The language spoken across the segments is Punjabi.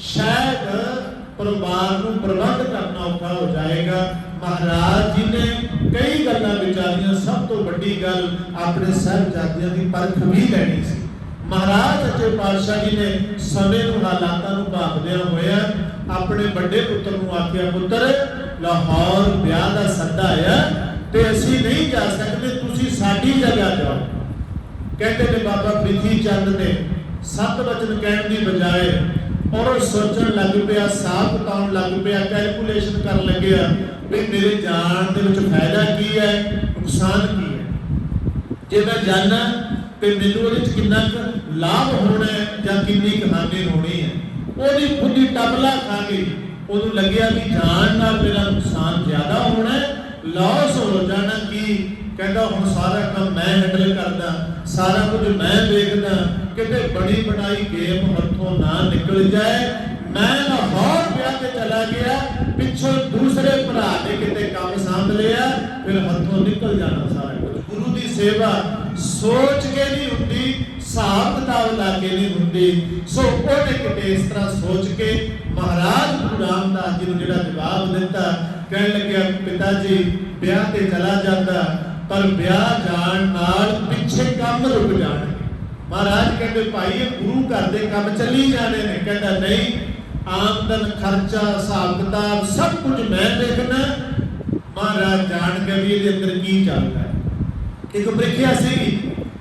शायद परिवार को प्रबंध करना औखा हो जाएगा। महाराज जी ने कई गल्लां विचारियां, सब तो बड़ी गल अपने साहिबजादियां की परख भी लैनी सी। महाराज सच्चे पातशाह जी ने समय नूं हालातां नूं भापदियां होया अपने बड़े पुत्र नूं आखिया, पुत्र लाहौर ब्याह दा सद्दा आया ते असीं नहीं जा सकते, तुसीं साडी जगह जाओ। कहते ने बाबा प्रिथी चंद ने सत वचन कहण दी बजाए और सोचण लग पिया, हिसाब किताब लग पिया, कैलकुलेशन कर लग्या भी मेरे जान दे विच फायदा की है, नुकसान की है। जे मैं जाना तो मैनूं उहदे विच किन्ना लाभ होना है जां किन्नी हानि होनी है। ਉਹਦੀ बुद्धि टबला खा गई, उन्होंने लग्या भी जान नाल मेरा नुकसान ज्यादा होना है, लॉस हो जाना। की कहता हुण सारा काम मैं हैंडल करदा, सारा कुछ मैं देखदा, किते बड़ी बनाई गेम हथों ना निकल जाए। मैं लाहौर ब्याह ते चला गया, पिछों दूसरे भरा ने किते काम सांभ लिया, फिर हथों निकल जाना सारा कुछ। गुरु की सेवा सोच के नहीं हुंदी, हिसाब किताब ला के नहीं हुंदी। सो उन्हें किते इस तरह सोच के महाराज गुरु रामदास जी ने जिहड़ा जवाब दिता, कहण लग्या पिता जी ब्याह ते चला जाता पर ब्याह जाण नाल पिछे काम रुक जाणगे। महाराज कहते भाई ये गुरु घर दे काम चली जाने ने। कहता नहीं, आमदन खर्चा हिसाब किताब सब कुछ मैं देखना। महाराज जान के भी ये अंदर की चलता है। एक प्रीखिया सीगी,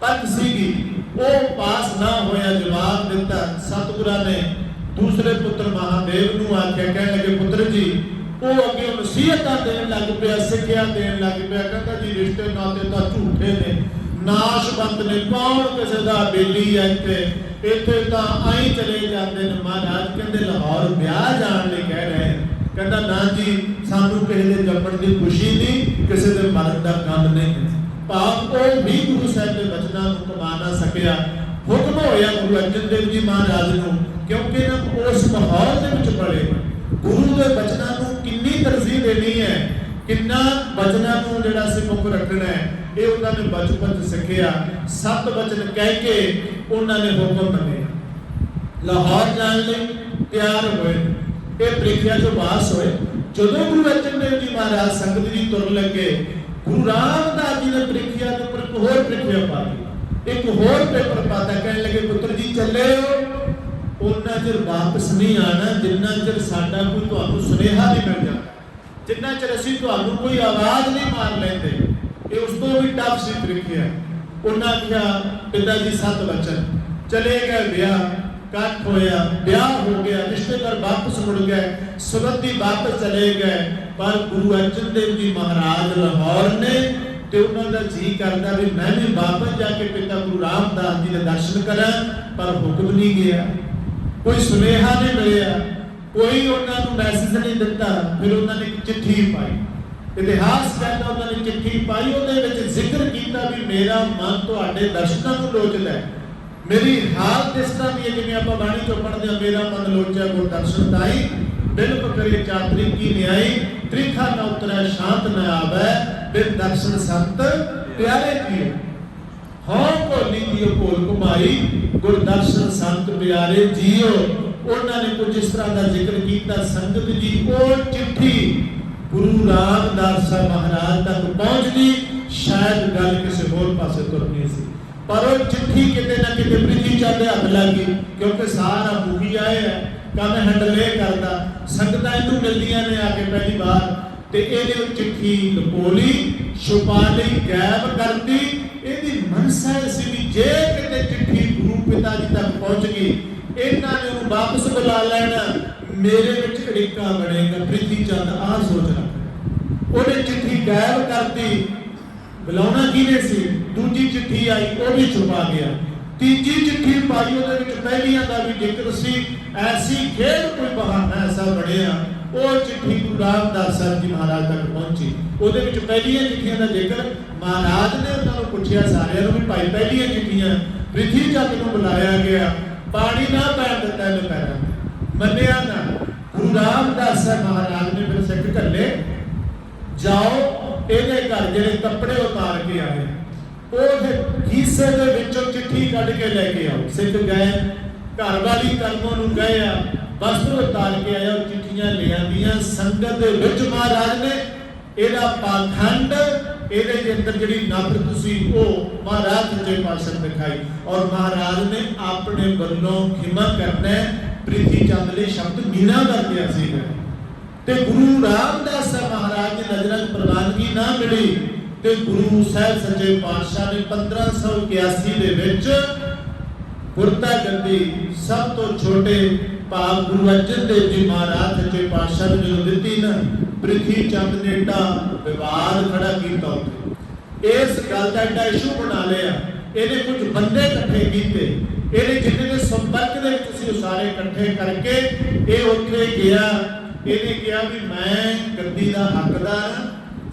परख सीगी, वो पास ना होया, जवाब दिता। सतगुरा ने दूसरे पुत्र महादेव नूं आख्या, कहने लगे पुत्र जी वो अगे नसीहतां देण लग पिया, सिक्ख्या देण लग पिया। कहता जी रिश्ते नाते तां झूठे ने, नाशवंत ने, कौन किसी का बेली है इत्थे, इत्थे तां आई चले जाते हैं। महाराज कहते लाहौर ब्याह जाण लई कह रहे हैं। कहता ना जी सानू किसी दे जम्मण दी खुशी नहीं, किसी दे मरण दा गम नहीं। भाव वो भी गुरु साहब के बचनों को कमा ना सकिया। हुक्म होया गुरु अर्जन देव जी महाराज नूं, क्योंकि ना उस माहौल दे विच पड़े, गुरु के बचनों को कितनी तरजीह देनी है, कितना बचनों को जिहड़ा सी मुख रखना है, ये उन्होंने बचपन च सिक्खिया। सत वचन कह के उन्होंने हुक्म मन्ने, लाहौर जाने लई तैयार होए। ये प्रीखिया चों पास होए। जदों गुरु अर्जन देव जी महाराज संगत जी तुर लगे, गुरु रामदास जी ने प्रीखिया के ऊपर एक होर प्रीखिया पा दी, एक होर पेपर पाता। कहने लगे पुत्र जी चले हो, उन्ना चिर वापस नहीं आना जिन्ना चिर साडा कोई तुहानू सुनेहा नहीं मिल जाता, जिन्ना चिर असीं तुहानू कोई आवाज़ नहीं मार लेंदे। ये उस तो भी टफ सी प्रीखिया। उन्हें आख्या पिता जी सत वचन, चले गए, ब्याह कट होया, ब्याह हो गया, रिश्तेदार वापस मुड़ गए, संबंधी वापस चले गए। पर गुरु अर्जन देव जी महाराज लाहौर ने ते उन्होंने जी करता भी मैं भी वापस जाके पिता गुरु रामदास जी के दर्शन करा, पर हुक्म नहीं गया, कोई सुनेहा नहीं मिलिया, कोई उन्होंने मैसेज नहीं दिता। फिर उन्होंने एक चिट्ठी पाई, इतिहास कहता उन्होंने चिट्ठी पाई, उहदे जिक्र किया भी मेरा मन तुहाडे दर्शनां नूं लोचदा है, मेरी हालत इस तरह की है जिवें आपां बाणी चों पढ़दे हां, मेरा मन लोचा गुर दर्शन ताई, बिन पकड़े चातरी की न्याई, त्रिखा न उतरै शांत न आवै, बिन दर्शन संत प्यारे जियो। हाँ भोली जियो भोल घुमाई, गुर दर्शन संत प्यारे जियो। उन्होंने कुछ इस तरह का जिक्र किया। संगत जी वो चिट्ठी गुरु रामदास साहब महाराज तक पहुंच गई, शायद गल किसी होर पासे तुरनी सी, पर वो चिट्ठी किते ना किते प्रीति चंद हथ लगी, क्योंकि सारा मुखी आए है, काम हैंडल ये करता। संगतां इनू मिलदियां ने आके पहली बार, ते इहने चिट्ठी लपोली, छुपा लई, गैब करती। इहदी मनसा सी भी जे किते चिट्ठी गुरु पिता जी तक पहुंच गई, इन्हां ने उहनूं वापस बुला लेना, मेरे विच अड़िक्का बनेगा। प्रीति चंद आ सोच रखा, उहने चिट्ठी गैब करती, बुलाउणा किहने सी, दूजी चिट्ठी आई वो भी छुपा गया, तीजी चिट्ठी पाई, उहदे विच पहलियां दा भी जिक्र सी। ऐसी खेल कोई बहाना ऐसा बनिया, वो चिट्ठी गुरु रामदास साहब जी महाराज तक पहुंची। उहदे विच पहलियां चिट्ठियां दा जिक्र महाराज ने उन्हां नूं पुछिया सारिਆਂ ਨੂੰ भी भाई पहलियां चिट्ठियां प्रीति चंद नूं बुलाया गया, पानी ना पैण दिता इहने पैरां ते, मन्निया ना। गुरु रामदास साहब महाराज ने फिर सिख घल्ले, जाओ ਇਹਦੇ घर ਜਿਹੜੇ कपड़े उतार के आए, ਉਹ खीसे ਦੇ ਵਿੱਚੋਂ चिट्ठी ਕੱਢ के लेके आओ। सिख गए, घर वाली कर्मों ਨੂੰ गए, वस्त्र उतार के आया, चिट्ठियां ले आंदियां संगत दे विच महाराज ने ਇਹਦਾ ਪਾਖੰਡ ਇਹਦੇ ਦੇ ਅੰਦਰ ਜਿਹੜੀ ਨਫ਼ਰਤ ਸੀ ਉਹ ਮਹਾਰਾਜ ਸੱਚੇ ਪਾਤਸ਼ਾਹ ਨੇ ਦਿਖਾਈ। ਔਰ ਮਹਾਰਾਜ ਨੇ ਆਪਣੇ ਵੱਲੋਂ ਖਿਮਾ ਕਰਨਾ ਪ੍ਰਿਥੀ ਚੰਦ ਲਈ ਸ਼ਬਦ ਮੀਣਾ ਕਰ ਦਿਆ ਸੀ ਤੇ ਗੁਰੂ ਰਾਮਦਾਸ ਮਹਾਰਾਜ ਦੀ ਨਜ਼ਰਾਂ 'ਚ ਪ੍ਰਵਾਨਗੀ ਨਾ ਮਿਲੀ ਤੇ ਗੁਰੂ ਸਾਹਿਬ ਸੱਚੇ ਪਾਤਸ਼ਾਹ ਨੇ 1581 ਦੇ ਵਿੱਚ ਗੁਰਤਾ ਗੱਦੀ ਸਭ ਤੋਂ ਛੋਟੇ ਭਾਵ ਗੁਰੂ ਅਰਜਨ ਦੇਵ ਜੀ ਮਹਾਰਾਜ ਸੱਚੇ ਪਾਤਸ਼ਾਹ ਨੇ ਜਦੋਂ ਦਿੱਤੀ ਨਾ, ਪ੍ਰਿਥੀ ਚੰਦ ਨੇ ਏਡਾ ਵਿਵਾਦ ਖੜਾ ਕੀਤਾ ਉੱਥੇ, ਇਸ ਗੱਲ ਦਾ ਏਡਾ ਇਸ਼ੂ ਬਣਾ ਲਿਆ। ਇਹਨੇ ਕੁਝ ਬੰਦੇ ਇਕੱਠੇ ਕੀਤੇ, ਇਹਨੇ ਜਿੰਨੇ ਦੇ ਸੰਪਰਕ ਦੇ ਵਿੱਚ ਸੀ ਸਾਰੇ ਇਕੱਠੇ ਕਰਕੇ ਇਹ ਉੱਥੇ ਗਿਆ। ਇਹਨੇ ਕਿਹਾ ਵੀ ਮੈਂ ਗੱਦੀ ਦਾ ਹੱਕਦਾਰ,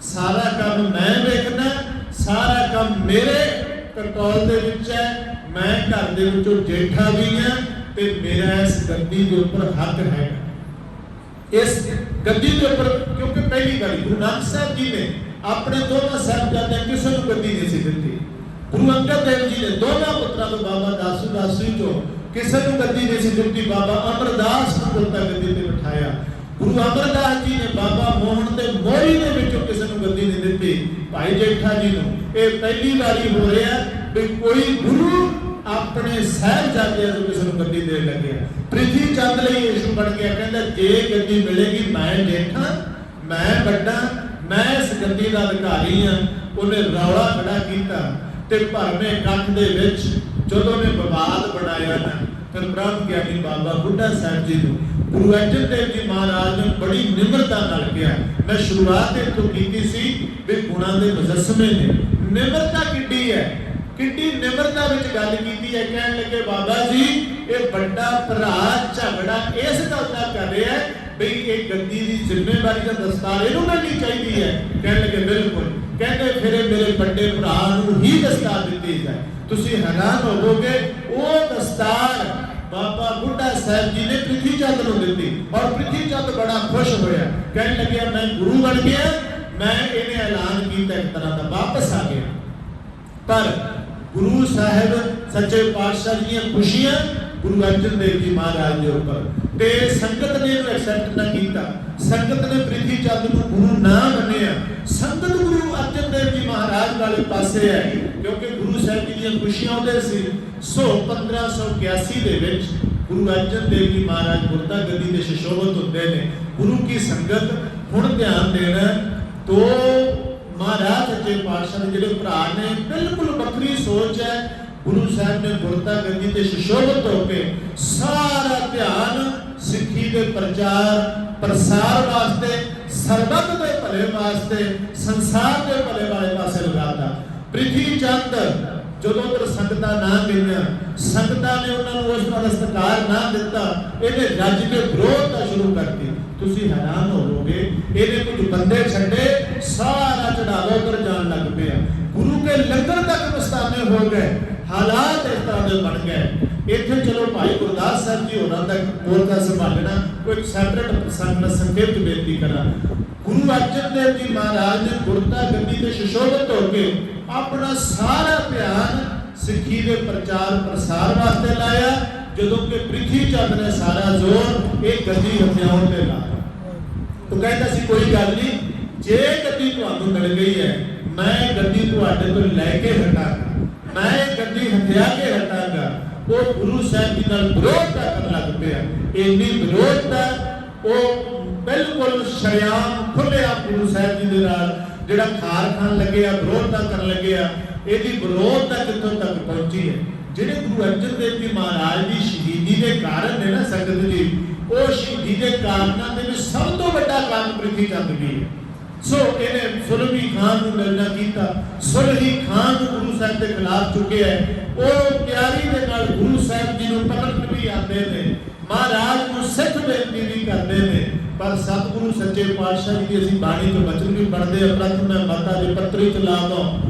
ਸਾਰਾ ਕੰਮ ਮੈਂ ਵੇਖਣਾ, ਸਾਰਾ ਕੰਮ ਮੇਰੇ ਕੰਟਰੋਲ ਦੇ ਵਿੱਚ ਹੈ, ਮੈਂ ਘਰ ਦੇ ਵਿੱਚੋਂ ਜੇਠਾ ਵੀ ਹਾਂ ਤੇ ਮੇਰਾ ਇਸ ਗੱਦੀ ਦੇ ਉੱਪਰ ਹੱਕ ਹੈ। ਇਸ ਗੱਦੀ ਦੇ ਉੱਪਰ ਕਿਉਂਕਿ ਪਹਿਲੀ ਵਾਰੀ ਗੁਰੂ ਨਾਨਕ ਸਾਹਿਬ ਜੀ ਨੇ ਆਪਣੇ ਦੋਨਾਂ ਸਾਹਿਬਜ਼ਾਦਿਆਂ ਕਿਸੇ ਨੂੰ ਗੱਦੀ ਨਹੀਂ ਸੀ ਦਿੱਤੀ। ਗੁਰੂ ਅੰਗਦ ਦੇਵ ਜੀ ਨੇ ਦੋਨਾਂ ਪੁੱਤਰਾਂ ਤੋਂ ਬਾਬਾ ਦਾਸੂ ਦਾਸੀ ਚੋਂ ਕਿਸੇ ਨੂੰ ਗੱਦੀ ਨਹੀਂ ਸੀ ਦਿੱਤੀ। ਬਾਬਾ ਅਮਰਦਾਸ ਨੂੰ ਗੁਰਤਾ ਗੱਦੀ ਤੇ ਬਿਠਾਇਆ। ਗੁਰੂ ਅਮਰਦਾਸ ਜੀ ਨੇ ਬਾਬਾ ਮੋਹਨ ਤੇ ਮੋਰੀ ਦੇ ਵਿੱਚੋਂ ਕਿਸੇ ਨੂੰ ਗੱਦੀ ਨਹੀਂ ਦਿੱਤੀ। ਭਾਈ ਜੇਠਾ ਜੀ ਨੂੰ ਇਹ ਪਹਿਲੀ ਵਾਰੀ ਹੋ ਰਿਹਾ ਵੀ ਕੋਈ ਗੁਰੂ ਆਪਣੇ ਸਾਹਿਬਜ਼ਾਦਿਆਂ ਨੂੰ ਕਿਸੇ ਨੂੰ ਗੱਦੀ ਦੇਣ ਲੱਗਿਆ। ਪ੍ਰਿਥੀ ਚੰਦ ਲਈ ਇਸ਼ੂ ਬਣ ਗਿਆ, ਕਹਿੰਦਾ ਜੇ ਗੱਦੀ ਮਿਲੇਗੀ ਮੈਂ ਜੇਠਾ, ਮੈਂ ਵੱਡਾ, ਮੈਂ ਇਸ ਗੱਦੀ ਦਾ ਅਧਿਕਾਰੀ ਹਾਂ। ਉਹਨੇ ਰੌਲਾ ਖੜਾ ਕੀਤਾ ਤੇ ਭਰਵੇਂ ਇਕੱਠ ਦੇ ਵਿੱਚ ਜਦੋਂ ਨੇ ਵਿਵਾਦ ਬਣਾਇਆ ਨਾ, ਫਿਰ ਬ੍ਰਹਮ ਗਿਆਨੀ ਬਾਬਾ ਬੁੱਢਾ ਸਾਹਿਬ ਜੀ ਨੂੰ ਗੁਰੂ ਅਰਜਨ ਦੇਵ ਜੀ ਮਹਾਰਾਜ ਨੇ ਬੜੀ ਨਿਮਰਤਾ ਨਾਲ ਕਿਹਾ। ਮੈਂ ਸ਼ੁਰੂਆਤ ਇੱਥੋਂ ਕੀਤੀ ਸੀ ਵੀ ਗੁਣਾਂ ਦੇ ਮੁਜੱਸਮੇ ਨੇ, ਨਿਮਰਤਾ ਕਿੱਡੀ ਹੈ, ਕਿੱਡੀ ਨਿਮਰਤਾ ਵਿੱਚ ਗੱਲ ਕੀਤੀ ਹੈ। ਕਹਿਣ ਲੱਗੇ ਬਾਬਾ ਜੀ ਇਹ ਵੱਡਾ ਭਰਾ ਝਗੜਾ ਇਸ ਗੱਲ ਦਾ ਕਰ ਰਿਹਾ ਹੈ ਵੀ ਇਹ ਗੱਦੀ ਦੀ ਜ਼ਿੰਮੇਵਾਰੀ ਦਾ ਦਸਤਾਰ ਇਹਨੂੰ ਮਿਲਣੀ ਚਾਹੀਦੀ ਹੈ। ਕਹਿਣ ਲੱਗੇ ਬਿਲਕੁਲ। ਕਹਿੰਦੇ ਫਿਰ ਮੇਰੇ ਵੱਡੇ ਭਰਾ ਨੂੰ ਹੀ ਦਸਤਾਰ ਦਿੱਤੀ ਜਾਏ। ਤੁਸੀਂ ਹੈਰਾਨ ਹੋਵੋਗੇ ਉਹ ਦਸਤਾਰ ਬਾਬਾ ਬੁੱਢਾ ਸਾਹਿਬ ਜੀ ਨੇ ਪ੍ਰਿਥੀ ਚੰਦ ਨੂੰ ਦਿੱਤੀ ਔਰ ਪ੍ਰਿਥੀ ਚੰਦ ਬੜਾ ਖੁਸ਼ ਹੋਇਆ। ਕਹਿਣ ਲੱਗਿਆ ਮੈਂ ਗੁਰੂ ਬਣ ਗਿਆ, ਮੈਂ ਇਹਨੇ ਐਲਾਨ ਕੀਤਾ ਇੱਕ ਤਰ੍ਹਾਂ ਦਾ ਵਾਪਸ ਆ ਗਿਆ। ਪਰ ਗੁਰੂ ਸਾਹਿਬ ਸੱਚੇ ਪਾਤਸ਼ਾਹ ਦੀਆਂ ਖੁਸ਼ੀਆਂ ਗੁਰੂ ਅਰਜਨ ਦੇਵ ਜੀ ਮਹਾਰਾਜ ਦੇ ਉੱਪਰ ਤੇ ਸੰਗਤ ਨੇ ਇਹਨੂੰ ਐਕਸੈਪਟ ਨਾ ਕੀਤਾ। ਸੰਗਤ ਨੇ ਪ੍ਰਿਥੀ ਚੰਦ ਨੂੰ ਗੁਰੂ ਨਾ ਮੰਨਿਆ। ਸੰਗਤ ਗੁਰੂ ਅਰਜਨ ਦੇਵ ਜੀ ਮਹਾਰਾਜ ਵਾਲੇ ਪਾਸੇ ਹੈ ਕਿਉਂਕਿ ਗੁਰੂ ਸਾਹਿਬ ਜੀ ਦੀਆਂ ਖੁਸ਼ੀਆਂ ਉਹਦੇ ਸੀ। ਸੋ 1581 ਦੇ ਵਿੱਚ ਗੁਰੂ ਅਰਜਨ ਦੇਵ ਜੀ ਮਹਾਰਾਜ ਗੁਰਤਾ ਗੱਦੀ ਦੇ ਸ਼ਸ਼ੋਭਤ ਹੁੰਦੇ ਨੇ। ਗੁਰੂ ਕੀ ਸੰਗਤ ਹੁਣ ਧਿਆਨ ਦੇਣਾ, ਦੋ ਮਹਾਰਾਜ ਸੱਚੇ ਪਾਤਸ਼ਾਹ ਦੇ ਜਿਹੜੇ ਭਰਾ ਨੇ ਬਿਲਕੁਲ ਵੱਖਰੀ ਸੋਚ ਹੈ। ਗੁਰੂ ਸਾਹਿਬ ਨੇ ਗੁਰਤਾ ਗੱਦੀ ਤੇ ਸ਼ਸ਼ੋਭਤ ਹੋ ਕੇ ਸਾਰਾ ਧਿਆਨ ਸਿੱਖੀ ਦੇ ਪ੍ਰਚਾਰ ਪ੍ਰਸਾਰ ਵਾਸਤੇ, ਸਰਬੱਤ ਦੇ ਭਲੇ ਵਾਸਤੇ, ਸੰਸਾਰ ਦੇ ਭਲੇ ਵਾਲੇ ਪਾਸੇ ਲਗਾਤਾ। ਪ੍ਰਿਥੀ ਚੰਦ ਜਦੋਂ ਤੱਕ ਸੰਗਤਾਂ ਨਾ ਗਈਆਂ, ਸੰਗਤਾਂ ਨੇ ਉਹਨਾਂ ਨੂੰ ਉਸ ਦਾ ਸਤਿਕਾਰ ਨਾ ਦਿੱਤਾ, ਇਹਨੇ ਰੱਜ ਕੇ ਵਿਰੋਧਤਾ ਸ਼ੁਰੂ ਕਰਤੀ। ਤੁਸੀਂ ਹੈਰਾਨ ਹੋਵੋਗੇ ਇਹਨੇ ਕੁਝ ਬੰਦੇ ਛੱਡੇ, ਸਾਰਾ ਚੜਾਵਾ ਉਤਰ ਜਾਣ ਲੱਗ ਪਿਆ। ਗੁਰੂ ਕੇ ਲੰਗਰ ਤੱਕ ਮਸਤਾਨੇ ਹੋ ਗਏ। ਹਾਲਾਤ ਇਸ ਤਰ੍ਹਾਂ ਦੇ ਬਣ ਗਏ। ਇੱਥੇ ਚਲੋ ਭਾਈ ਗੁਰਦਾਸ ਸਾਹਿਬ ਜੀ ਹੋਰਾਂ ਦਾ ਬੋਲਦਾ ਸੰਭਾਲਣਾ ਕੋਈ ਸੈਪਰੇਟ ਪ੍ਰਸੰਗ ਨਾਲ ਸੰਖੇਪ ਬੇਨਤੀ ਕਰਾਂ। ਗੁਰੂ ਅਰਜਨ ਦੇਵ ਜੀ ਮਹਾਰਾਜ ਨੇ ਗੁਰਤਾ ਗੱਦੀ ਤੇ ਸ਼ਸ਼ੋਭਤ ਹੋ ਕੇ ਆਪਣਾ ਸਾਰਾ ਧਿਆਨ ਸਿੱਖੀ ਦੇ ਪ੍ਰਚਾਰ ਪ੍ਰਸਾਰ ਵਾਸਤੇ ਲਾਇਆ, ਜਦੋਂ ਕਿ ਪ੍ਰਿਥੀ ਚੰਦ ਨੇ ਸਾਰਾ ਜ਼ੋਰ ਇਹ ਗੱਦੀ ਹਥਿਆਉਣ ਤੇ ਲਾਇਆ। ਉਹ ਕਹਿੰਦਾ ਸੀ ਕੋਈ ਗੱਲ ਨਹੀਂ, ਜੇ ਗੱਦੀ ਤੁਹਾਨੂੰ ਮਿਲ ਗਈ ਹੈ ਮੈਂ ਗੱਦੀ ਤੁਹਾਡੇ ਤੋਂ ਲੈ ਕੇ ਹਟਾਂਗਾ, ਮੈਂ ਗੱਦੀ ਹਥਿਆ ਕੇ ਹਟਾਂਗਾ। ਉਹ ਗੁਰੂ ਸਾਹਿਬ ਜੀ ਨਾਲ ਵਿਰੋਧਤਾ ਕਰਨ ਲੱਗ ਪਿਆ। ਇੰਨੀ ਵਿਰੋਧਤਾ ਉਹ ਬਿਲਕੁਲ ਸ਼ਰਿਆਮ ਖੁੱਲਿਆ ਗੁਰੂ ਸਾਹਿਬ ਜੀ ਦੇ ਨਾਲ ਜਿਹੜਾ ਖਾਰ ਖਾਨ ਲੱਗਿਆ, ਵਿਰੋਧਤਾ ਕਰਨ ਲੱਗਿਆ। ਇਹਦੀ ਵਿਰੋਧਤਾ ਕਿੱਥੋਂ ਤੱਕ ਪਹੁੰਚੀ ਹੈ? ਜਿਹੜੇ ਗੁਰੂ ਅਰਜਨ ਦੇਵ ਜੀ ਮਹਾਰਾਜ ਦੀ ਸ਼ਹੀਦੀ ਦੇ ਕਾਰਨ ਨੇ ਨਾ ਸੰਗਤ ਜੀ, ਉਹ ਸ਼ਹੀਦੀ ਦੇ ਕਾਰਨਾਂ ਦੇ ਵਿੱਚ ਸਭ ਤੋਂ ਵੱਡਾ ਕਾਰਨ ਪ੍ਰਿਥੀ ਚੰਦ ਜੀ ਹੈ। ਸੋ ਇਹਨੇ ਸੁਲਹੀ ਖਾਨ ਨੂੰ ਮਿਲਣਾ ਕੀਤਾ। ਸੁਲਹੀ ਖਾਨ ਨੂੰ ਗੁਰੂ ਸਾਹਿਬ ਦੇ ਖਿਲਾਫ ਚੁੱਕਿਆ ਹੈ। ਉਹ ਤਿਆਰੀ ਦੇ ਨਾਲ ਗੁਰੂ ਸਾਹਿਬ ਜੀ ਨੂੰ ਪਕੜਨ ਵੀ ਆਉਂਦੇ ਨੇ, ਮਹਾਰਾਜ ਨੂੰ ਸਿੱਖ ਬੇਨਤੀ ਵੀ ਕਰਦੇ ਨੇ। ਪਰ ਸਤਿਗੁਰੂ ਸੱਚੇ ਪਾਤਸ਼ਾਹ ਜੀ ਦੀ ਅਸੀਂ ਬਾਣੀ ਤੋਂ ਬਚਨ ਵੀ ਪੜ੍ਹਦੇ ਆ। ਪ੍ਰਥਮ ਮਤਾ ਦੇ ਪੱਤਰੀ ਚਲਾਵੋ,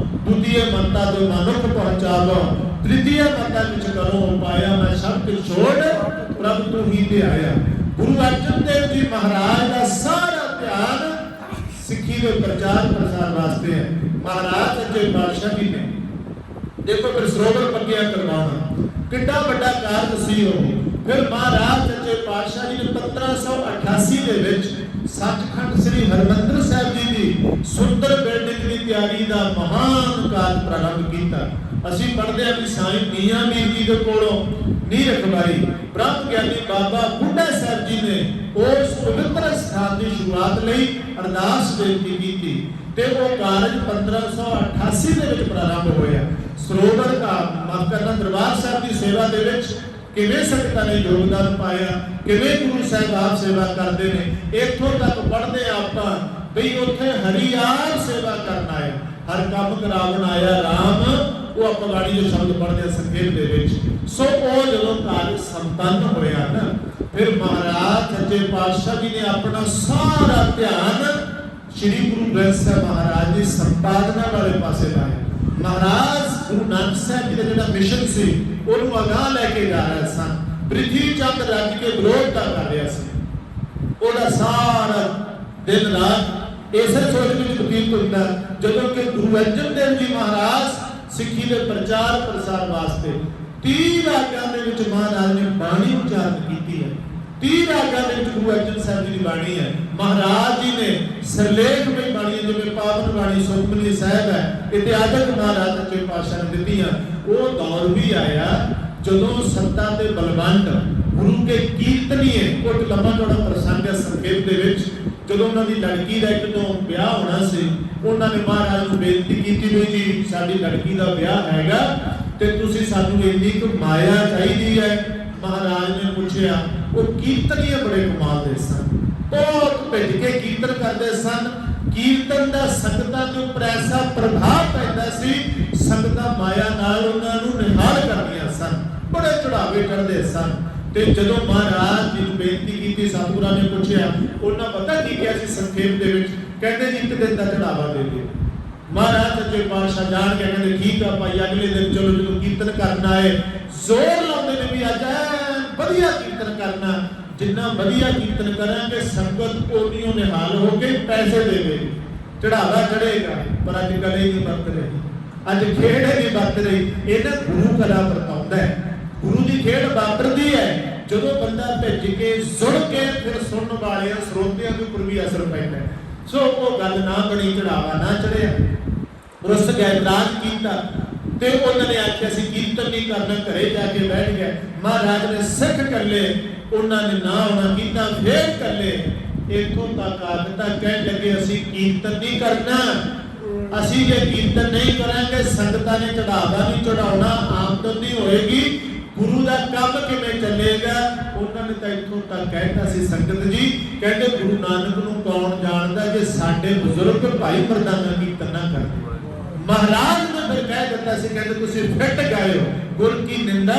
ਦੂਜੀਏ ਮਤਾ ਦੇ ਮਨੁੱਖ ਪਹੁੰਚਾਵੋ, ਤ੍ਰਿਤੀਏ ਮਤਾ ਵਿੱਚ ਕਰੋ ਉਪਾਇਆ, ਮੈਂ ਸਭ ਕੁਝ ਛੋੜ ਪ੍ਰਭ ਤੂੰ ਹੀ ਤੇ ਆਇਆ। ਗੁਰੂ ਅਰਜਨ ਦੇਵ ਜੀ ਮਹਾਰਾਜ ਦਾ ਸਾਰਾ ਧਿਆਨ ਸਿੱਖੀ ਦੇ ਪ੍ਰਚਾਰ ਪ੍ਰਸਾਰ ਵਾਸਤੇ ਹੈ। ਮਹਾਰਾਜ ਸੱਚੇ ਪਾਤਸ਼ਾਹ ਜੀ ਨੇ ਦੇਖੋ ਫਿਰ ਸਰੋਵਰ ਪੱਕਿਆ ਕਰਵਾਉਣਾ ਕਿੰਨਾ ਵੱਡਾ ਕਾਰਜ ਸੀ ਉਹ। ਫਿਰ ਮਹਾਰਾਜ ਸੱਚੇ ਪਾਤਸ਼ਾਹ ਜੀ ਨੇ ਦੇ ਵਿੱਚ ਸੱਚਖੰਡ ਸ੍ਰੀ ਹਰਿਮੰਦਰ ਸਾਹਿਬ ਜੀ ਦੀ ਸੁੰਦਰ ਬਿਲਡਿੰਗ ਦੀ ਤਿਆਰੀ ਦਾ ਮਹਾਨ ਕਾਰਜ ਪ੍ਰਾਰੰਭ ਕੀਤਾ। ਅਸੀਂ ਪੜ੍ਹਦੇ ਹਾਂ ਕਿ ਸਾਈਂ ਮੀਆਂ ਮੀਰ ਜੀ ਦੇ ਕੋਲੋਂ ਨੀਂਹ ਰਖਵਾਈ। ਬ੍ਰਹਮ ਗਿਆਨੀ ਬਾਬਾ ਬੁੱਢਾ ਸਾਹਿਬ ਜੀ ਨੇ ਉਸ ਪਵਿੱਤਰ ਸਥਾਨ ਦੀ ਸ਼ੁਰੂਆਤ ਲਈ ਅਰਦਾਸ ਬੇਨਤੀ ਕੀਤੀ ਤੇ ਉਹ ਕਾਰਜ 1588 ਦੇ ਵਿੱਚ ਪ੍ਰਾਰੰਭ ਹੋਇਆ। ਸਰੋਵਰ ਦਾ ਮਾਫ ਕਰਨਾ ਦਰਬਾਰ ਸਾਹਿਬ ਦੀ ਸੇਵਾ ਦੇ ਵਿੱਚ ਕਿਵੇਂ ਸੰਗਤਾਂ ਨੇ ਯੋਗਦਾਨ ਪਾਇਆ, ਕਿਵੇਂ ਗੁਰੂ ਸਾਹਿਬ ਆਪ ਸੇਵਾ ਕਰਦੇ ਨੇ। ਇੱਥੋਂ ਤੱਕ ਪੜ੍ਹਦੇ ਆਪਾਂ ਬਈ ਉੱਥੇ ਹਰੀ ਆਪ ਸੇਵਾ ਕਰਨ ਆਇਆ, ਹਰ ਕੰਮ ਕਰਾਉਣ ਆਇਆ ਰਾਮ। ਉਹ ਆਪਾਂ ਬਾਣੀ ਦੇ ਸ਼ਬਦ ਪੜ੍ਹਦੇ ਆ ਸੰਖੇਪ ਦੇ ਵਿੱਚ। ਸੋ ਉਹ ਜਦੋਂ ਕਾਰਜ ਸੰਪੰਨ ਹੋਇਆ ਨਾ, ਫਿਰ ਮਹਾਰਾਜ ਸੱਚੇ ਪਾਤਸ਼ਾਹ ਜੀ ਨੇ ਆਪਣਾ ਸਾਰਾ ਧਿਆਨ ਸ੍ਰੀ ਗੁਰੂ ਗ੍ਰੰਥ ਸਾਹਿਬ ਮਹਾਰਾਜ ਦੀ ਸੰਪਾਦਨਾ ਵਾਲੇ ਪਾਸੇ ਲਾਇਆ। ਮਹਾਰਾਜ ਗੁਰੂ ਨਾਨਕ ਸਾਹਿਬ ਜੀ ਦਾ ਜਿਹੜਾ ਮਿਸ਼ਨ ਸੀ ਉਹਨੂੰ ਅਗਾਂਹ ਲੈ ਕੇ ਜਾ ਰਹੇ ਸਨ। ਪ੍ਰਿਥਵੀ ਚੰਦ ਰੱਜ ਕੇ ਵਿਰੋਧਤਾ ਕਰ ਰਿਹਾ ਸੀ। ਉਹਦਾ ਸਾਰਾ ਦਿਨ ਰਾਤ ਇਸੇ ਸੋਚ ਵਿੱਚ ਬਤੀਤ ਹੁੰਦਾ ਜਦੋਂ ਕਿ ਗੁਰੂ ਅਰਜਨ ਦੇਵ ਜੀ ਮਹਾਰਾਜ ਸਿੱਖੀ ਦੇ ਪ੍ਰਚਾਰ ਪ੍ਰਸਾਰ ਵਾਸਤੇ 30 ਰਾਗਾਂ ਦੇ ਵਿੱਚ ਮਹਾਰਾਜ ਨੇ ਬਾਣੀ ਉਚਾਰਨ ਕੀਤੀ ਹੈ। 30 ਰਾਗਾਂ ਦੇ ਵਿੱਚ ਗੁਰੂ ਅਰਜਨ ਸਾਹਿਬ ਜੀ ਦੀ ਬਾਣੀ ਹੈ। ਮਹਾਰਾਜ ਜੀ ਨੇ ਸਰਲੇਖ ਵਿੱਚ ਬਾਣੀ ਜਿਵੇਂ ਪਾਵਨ ਬਾਣੀ ਸੁਖਮਨੀ ਸਾਹਿਬ ਹੈ ਇਤਿਆਦਿਕ ਮਹਾਰਾਜ ਸੱਚੇ ਪਾਤਸ਼ਾਹ ਨੇ ਦਿੱਤੀਆਂ। ਉਹ ਦੌਰ ਵੀ ਆਇਆ ਜਦੋਂ ਸੰਤਾਂ ਤੇ ਬਲਵੰਡ ਗੁਰੂ ਕੇ ਕੀਰਤਨੀਏ, ਉਹ ਲੰਮਾ ਚੌੜਾ ਪ੍ਰਸੰਗ ਹੈ ਸੰਖੇਪ ਦੇ ਵਿੱਚ। ਜਦੋਂ ਉਹਨਾਂ ਦੀ ਲੜਕੀ ਦਾ ਇੱਕ ਤੋਂ ਵਿਆਹ ਹੋਣਾ ਸੀ, ਉਹਨਾਂ ਨੇ ਮਹਾਰਾਜ ਨੂੰ ਬੇਨਤੀ ਕੀਤੀ ਵੀ ਜੀ ਸਾਡੀ ਲੜਕੀ ਦਾ ਵਿਆਹ ਹੈਗਾ ਤੇ ਤੁਸੀਂ ਸਾਨੂੰ ਇੰਨੀ ਕੁ ਮਾਇਆ ਚਾਹੀਦੀ ਹੈ। ਮਹਾਰਾਜ ਨੇ ਪੁੱਛਿਆ, ਉਹ ਕੀਰਤਨੀਏ ਬੜੇ ਕਮਾਲ ਦੇ ਸਨ, ਬਹੁਤ ਭਿੱਜ ਕੇ ਕੀਰਤਨ ਕਰਦੇ ਸਨ। ਕੀਰਤਨ ਦਾ ਸੰਗਤਾਂ ਦੇ ਉੱਪਰ ਐਸਾ ਪ੍ਰਭਾਵ ਪੈਂਦਾ ਸੀ, ਸੰਗਤਾਂ ਮਾਇਆ ਨਾਲ ਉਹਨਾਂ ਨੂੰ ਨਿਹਾਲ ਕਰਦੀਆਂ ਸਨ, ਬੜੇ ਚੜਾਵੇ ਚੜ੍ਹਦੇ ਸਨ। ਤੇ ਜਦੋਂ ਮਹਾਰਾਜ ਜੀ ਨੂੰ ਬੇਨਤੀ ਕੀਤੀ, ਸਤਿਗੁਰਾਂ ਨੇ ਪੁੱਛਿਆ, ਉਹਨਾਂ ਪਤਾ ਕੀ ਕਿਹਾ ਸੀ ਸੰਖੇਪ ਦੇ ਵਿੱਚ? ਕਹਿੰਦੇ ਜੀ ਇੱਕ ਦਿਨ ਦਾ ਚੜਾਵਾ ਦੇ ਦਿਓ। ਮਹਾਰਾਜ ਸੱਚੇ ਪਾਤਸ਼ਾਹ ਜਾਣ ਕੇ ਕਹਿੰਦੇ ਠੀਕ ਆ ਭਾਈ, ਅਗਲੇ ਦਿਨ ਚਲੋ ਜਦੋਂ ਕੀਰਤਨ ਕਰਨ ਆਏ ਜ਼ੋਰ ਲਾਉਂਦੇ ਨੇ ਵੀ ਅੱਜ ਵਧੀਆ ਕੀਰਤਨ ਕਰਨਾ, ਜਿੰਨਾ ਵਧੀਆ ਕੀਰਤਨ ਕਰਾਂਗੇ ਸੰਗਤ ਓਨੀਓ ਨਿਹਾਲ ਹੋ ਕੇ ਪੈਸੇ ਦੇਵੇ, ਚੜਾਵਾ ਚੜੇਗਾ। ਪਰ ਅੱਜ ਗਲੇ ਨਹੀਂ ਵਰਤ ਰਹੀ, ਅੱਜ ਖੇਡ ਨਹੀਂ ਵਰਤ ਰਹੀ। ਇਹਨਾਂ ਗੁਰੂ ਕਲਾ ਵਰਤਾਉਂਦਾ ਹੈ, ਗੁਰੂ ਦੀ ਖੇਡ ਵਾਪਰਦੀ ਹੈ ਜਦੋਂ ਬੰਦਾ ਭਿੱਜ ਕੇ ਸੁਣ ਕੇ ਫਿਰ ਸੁਣਨ ਵਾਲਿਆਂ ਸਰੋਤਿਆਂ ਦੇ ਉੱਪਰ ਵੀ ਅਸਰ ਪੈਂਦਾ। ਸੋ ਉਹ ਗੱਲ ਨਾ ਬਣੀ, ਚੜਾਵਾ ਨਾ ਚੜਿਆ, ਰੁੱਸ ਗਏ, ਇਤਰਾਜ਼ ਕੀਤਾ ਤੇ ਉਹਨਾਂ ਨੇ ਆਖਿਆ ਸੀ ਕੀਰਤਨ ਨਹੀਂ ਕਰਨਾ, ਘਰੇ ਜਾ ਕੇ ਬੈਠ ਗਏ। ਮਹਾਰਾਜ ਨੇ ਸਿੱਖ ਕੱਲੇ, ਉਹਨਾਂ ਨੇ ਨਾ ਆਉਣਾ ਕੀਤਾ, ਫੇਰ ਕੱਲੇ ਇੱਥੋਂ ਤੱਕ ਆਦਤਾਂ ਕਹਿਣ ਲੱਗੇ ਅਸੀਂ ਕੀਰਤਨ ਨਹੀਂ ਕਰਨਾ, ਅਸੀਂ ਜੇ ਕੀਰਤਨ ਨਹੀਂ ਕਰਾਂਗੇ ਸੰਗਤਾਂ ਨੇ ਚੜਾਵਾ ਨਹੀਂ ਚੜਾਉਣਾ, ਆਮਦਨ ਨਹੀਂ ਹੋਏਗੀ, ਗੁਰੂ ਦਾ ਕੰਮ ਕਿਵੇਂ ਚੱਲੇਗਾ। ਉਹਨਾਂ ਨੇ ਤਾਂ ਇੱਥੋਂ ਤੱਕ ਕਹਿਤਾ ਸੀ ਸੰਗਤ ਜੀ, ਕਹਿੰਦੇ ਗੁਰੂ ਨਾਨਕ ਨੂੰ ਕੌਣ ਜਾਣਦਾ ਜੇ ਸਾਡੇ ਬਜ਼ੁਰਗ ਭਾਈ ਮਰਦਾਨਾ ਕੀਰਤਨ ਨਾ ਕਰਦੇ। ਮਹਾਰਾਜ ਨੇ ਫਿਰ ਕਹਿ ਦਿੱਤਾ ਸੀ, ਕਹਿੰਦੇ ਤੁਸੀਂ ਫਿੱਟ ਗਏ ਹੋ, ਗੁਰ ਕੀ ਨਿੰਦਾ